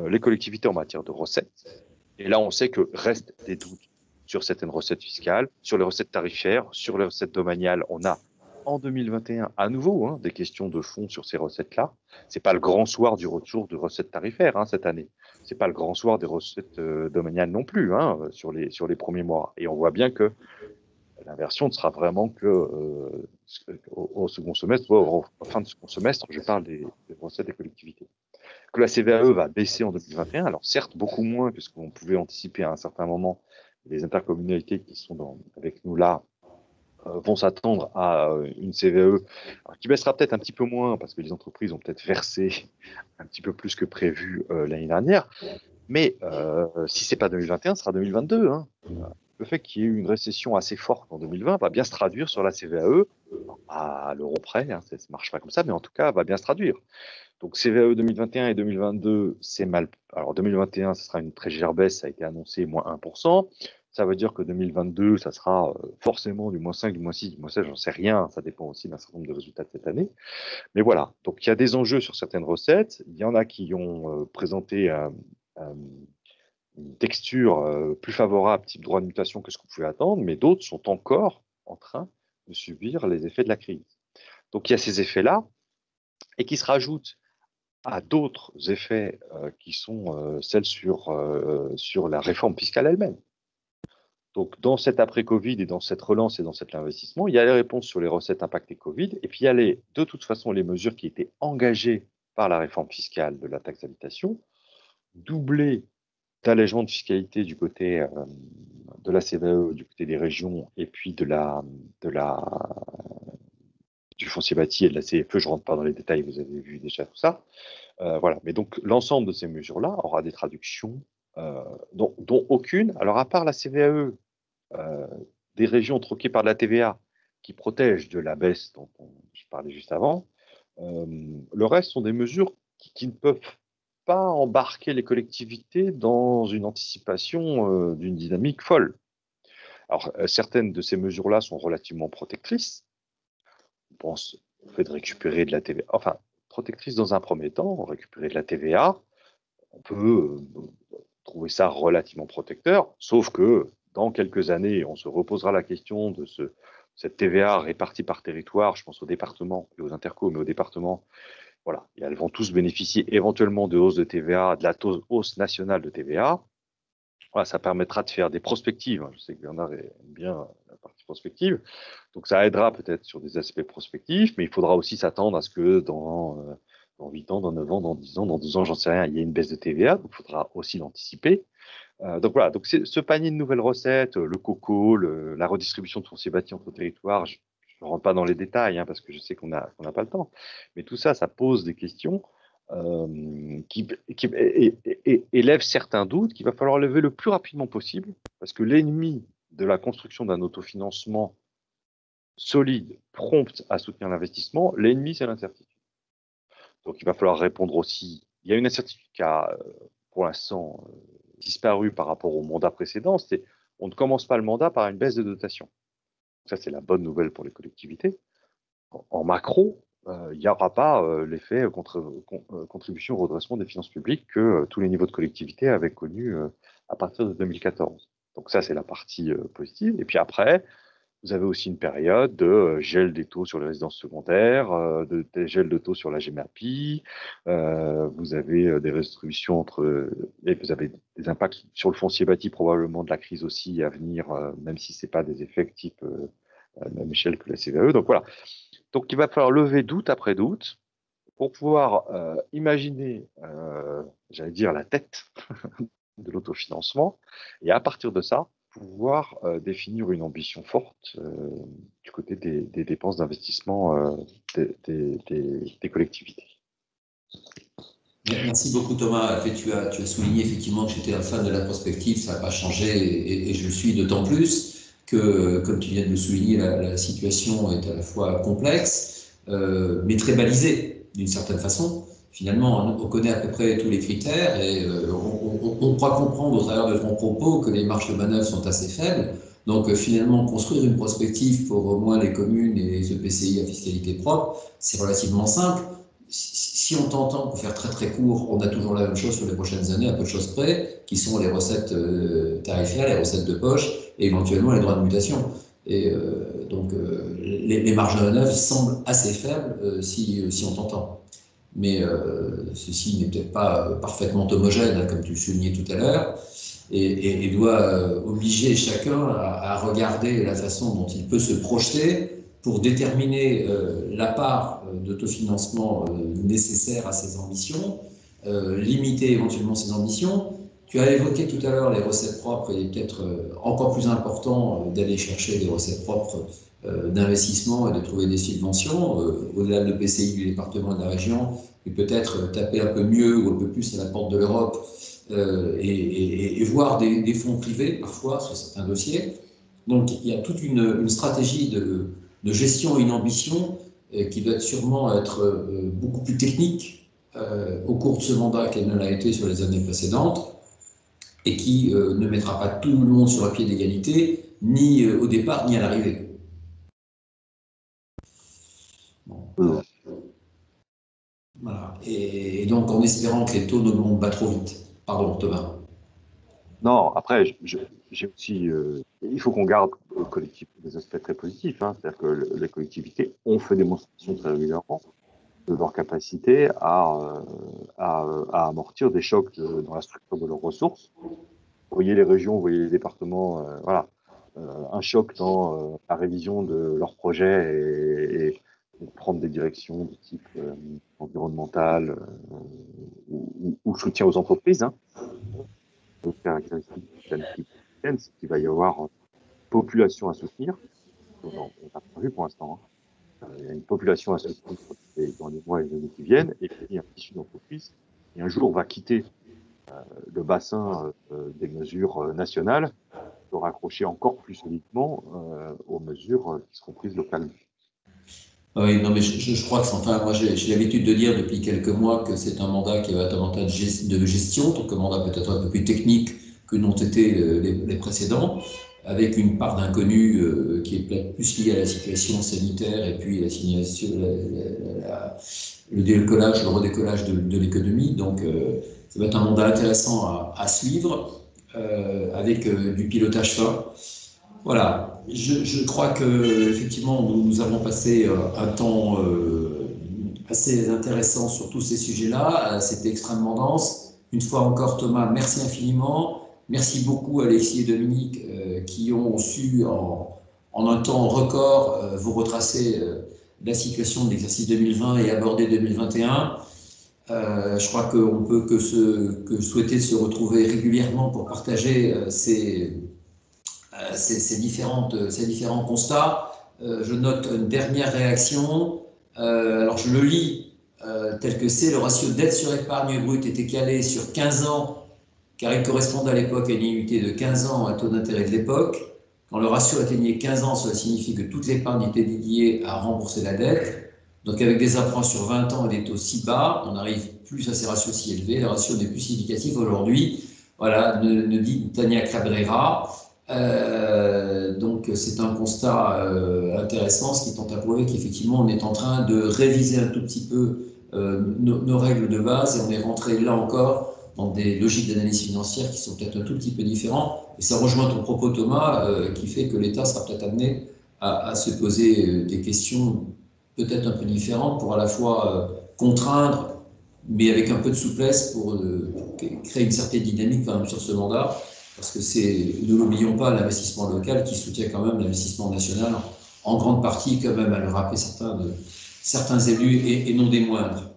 les collectivités en matière de recettes. Et là, on sait que restent des doutes sur certaines recettes fiscales, sur les recettes tarifaires, sur les recettes domaniales. On a en 2021 à nouveau hein, des questions de fond sur ces recettes-là. C'est pas le grand soir du retour de recettes tarifaires hein, cette année. C'est pas le grand soir des recettes domaniales non plus hein, sur les premiers mois. Et on voit bien que l'inversion ne sera vraiment que au second semestre, en fin de second semestre. Je parle des recettes des collectivités. Que la CVAE va baisser en 2021. Alors certes, beaucoup moins que ce qu'on pouvait anticiper à un certain moment. Les intercommunalités qui sont avec nous là vont s'attendre à une CVAE qui baissera peut-être un petit peu moins parce que les entreprises ont peut-être versé un petit peu plus que prévu l'année dernière. Mais si c'est pas 2021, ce sera 2022. Hein. Le fait qu'il y ait eu une récession assez forte en 2020 va bien se traduire sur la CVAE, à l'euro près, hein, ça ne marche pas comme ça, mais en tout cas, va bien se traduire. Donc CVAE 2021 et 2022, c'est mal. Alors 2021, ce sera une très légère baisse, ça a été annoncé, moins 1%. Ça veut dire que 2022, ça sera forcément du moins 5, du moins 6, du moins 7, j'en sais rien, ça dépend aussi d'un certain nombre de résultats de cette année. Mais voilà, donc il y a des enjeux sur certaines recettes, il y en a qui ont présenté une texture plus favorable, type droit de mutation, que ce qu'on pouvait attendre, mais d'autres sont encore en train de subir les effets de la crise. Donc il y a ces effets-là, et qui se rajoutent à d'autres effets qui sont celles sur la réforme fiscale elle-même. Donc, dans cet après-Covid et dans cette relance et dans cet investissement, il y a les réponses sur les recettes impactées Covid, et puis il y a de toute façon les mesures qui étaient engagées par la réforme fiscale de la taxe d'habitation, doublées d'allègements de fiscalité du côté de la CVAE, du côté des régions, et puis du foncier bâti et de la CFE. Je ne rentre pas dans les détails, vous avez vu déjà tout ça. Voilà. Mais donc, l'ensemble de ces mesures-là aura des traductions, dont aucune, alors à part la CVAE, des régions troquées par de la TVA, qui protègent de la baisse dont je parlais juste avant, le reste sont des mesures qui ne peuvent pas embarquer les collectivités dans une anticipation d'une dynamique folle. Alors, certaines de ces mesures-là sont relativement protectrices. On pense au fait de récupérer de la TVA, enfin, protectrices dans un premier temps, récupérer de la TVA, on peut trouver ça relativement protecteur, sauf que dans quelques années, on se reposera la question de cette TVA répartie par territoire, je pense aux départements et aux intercos, mais aux départements, voilà, et elles vont tous bénéficier éventuellement de hausses de TVA, de la hausse nationale de TVA. Voilà, ça permettra de faire des prospectives. Je sais que Bernard aime bien la partie prospective. Donc, ça aidera peut-être sur des aspects prospectifs, mais il faudra aussi s'attendre à ce que dans 8 ans, dans 9 ans, dans 10 ans, dans 12 ans, j'en sais rien, il y ait une baisse de TVA. Donc, il faudra aussi l'anticiper. Donc, voilà. Donc, ce panier de nouvelles recettes, le coco, la redistribution de foncier bâti entre territoires, je ne rentre pas dans les détails, hein, parce que je sais qu'on n'a pas le temps. Mais tout ça, ça pose des questions qui élève certains doutes qu'il va falloir lever le plus rapidement possible, parce que l'ennemi de la construction d'un autofinancement solide, prompt à soutenir l'investissement, l'ennemi, c'est l'incertitude. Donc, il va falloir répondre aussi. Il y a une incertitude qui a, pour l'instant, disparu par rapport au mandat précédent. C'est on ne commence pas le mandat par une baisse de dotation. Ça, c'est la bonne nouvelle pour les collectivités. En macro, il n'y aura pas l'effet contribution au redressement des finances publiques que tous les niveaux de collectivité avaient connu à partir de 2014. Donc ça, c'est la partie positive. Et puis après, vous avez aussi une période de gel des taux sur les résidences secondaires, de gel de taux sur la GEMAPI, vous avez des redistributions et vous avez des impacts sur le foncier bâti, probablement de la crise aussi à venir, même si ce n'est pas des effets type à la même échelle que la CVAE. Donc voilà. Donc il va falloir lever doute après doute pour pouvoir imaginer, j'allais dire, la tête de l'autofinancement, et à partir de ça, pouvoir définir une ambition forte du côté des dépenses d'investissement des collectivités. Merci beaucoup Thomas. Tu as souligné effectivement que j'étais un fan de la prospective, ça n'a pas changé et je le suis d'autant plus que, comme tu viens de le souligner, la situation est à la fois complexe, mais très balisée d'une certaine façon. Finalement, on connaît à peu près tous les critères et on croit comprendre au travers de ton propos que les marges de manœuvre sont assez faibles. Donc finalement, construire une prospective pour au moins les communes et les EPCI à fiscalité propre, c'est relativement simple. Si on t'entend, pour faire très très court, on a toujours la même chose sur les prochaines années, à peu de choses près, qui sont les recettes tarifaires, les recettes de poche et éventuellement les droits de mutation. Et donc les marges de manœuvre semblent assez faibles si on t'entend. Mais ceci n'est peut-être pas parfaitement homogène, comme tu le soulignais tout à l'heure, et doit obliger chacun à regarder la façon dont il peut se projeter pour déterminer la part d'autofinancement nécessaire à ses ambitions, limiter éventuellement ses ambitions. Tu as évoqué tout à l'heure les recettes propres, et peut-être encore plus important d'aller chercher des recettes propres d'investissement et de trouver des subventions au-delà de l'EPCI du département et de la région, et peut-être taper un peu mieux ou un peu plus à la porte de l'Europe et voir des fonds privés parfois sur certains dossiers. Donc il y a toute une stratégie de gestion et une ambition qui doit sûrement être beaucoup plus technique au cours de ce mandat qu'elle ne l'a été sur les années précédentes, et qui ne mettra pas tout le monde sur un pied d'égalité, ni au départ, ni à l'arrivée. Bon, voilà. Et donc, en espérant que les taux n'augmentent pas trop vite. Pardon, Thomas. Non, après, j'ai aussi, il faut qu'on garde aux collectivités des aspects très positifs. Hein. C'est-à-dire que les collectivités ont fait démonstration très régulièrement de leur capacité à amortir des chocs dans la structure de leurs ressources. Vous voyez les régions, vous voyez les départements, voilà. Un choc dans la révision de leurs projets et prendre des directions de type environnemental ou soutien aux entreprises. Hein. Donc, caractéristique c'est qu'il va y avoir une population à soutenir. On n'a pas vu pour l'instant. Hein. Il y a une population à soutenir dans les mois et les années qui viennent, et puis un tissu d'entreprise qui un jour va quitter le bassin des mesures nationales, pour raccrocher encore plus solidement aux mesures qui seront prises localement. Oui, non, mais je crois que, enfin, moi j'ai l'habitude de dire depuis quelques mois que c'est un mandat qui va être un mandat de gestion, donc un mandat peut-être un peu plus technique que n'ont été les précédents, avec une part d'inconnu qui est peut-être plus liée à la situation sanitaire et puis le décollage, le redécollage de l'économie. Donc ça va être un mandat intéressant à suivre avec du pilotage fin. Voilà, je crois que effectivement nous avons passé un temps assez intéressant sur tous ces sujets-là. C'était extrêmement dense. Une fois encore, Thomas, merci infiniment. Merci beaucoup Alexis et Dominique qui ont su en un temps record vous retracer la situation de l'exercice 2020 et aborder 2021. Je crois qu'on peut que souhaiter se retrouver régulièrement pour partager ces différents constats. Je note une dernière réaction. Alors je le lis tel que c'est. Le ratio dette sur épargne brute était calé sur 15 ans, car il correspondait à l'époque à une unité de 15 ans, un taux d'intérêt de l'époque. Quand le ratio atteignait 15 ans, cela signifie que toute l'épargne était dédiée à rembourser la dette. Donc avec des emprunts sur 20 ans et des taux si bas, on n'arrive plus à ces ratios si élevés. Le ratio n'est plus significatif aujourd'hui. Voilà, ne dit Tania Cabrera. Donc c'est un constat intéressant, ce qui tente à prouver qu'effectivement on est en train de réviser un tout petit peu nos règles de base, et on est rentré là encore dans des logiques d'analyse financière qui sont peut-être un tout petit peu différentes. Et ça rejoint ton propos, Thomas, qui fait que l'État sera peut-être amené à se poser des questions peut-être un peu différentes pour à la fois contraindre, mais avec un peu de souplesse pour créer une certaine dynamique quand même sur ce mandat, parce que c'est, ne l'oublions pas, l'investissement local qui soutient quand même l'investissement national, en grande partie quand même, à le rappeler certains élus et non des moindres.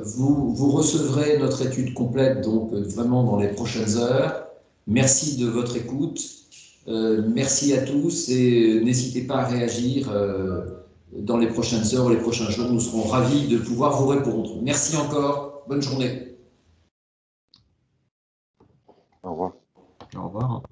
Vous recevrez notre étude complète donc vraiment dans les prochaines heures. Merci de votre écoute. Merci à tous et n'hésitez pas à réagir dans les prochaines heures ou les prochains jours. Nous serons ravis de pouvoir vous répondre. Merci encore. Bonne journée. Au revoir. Au revoir.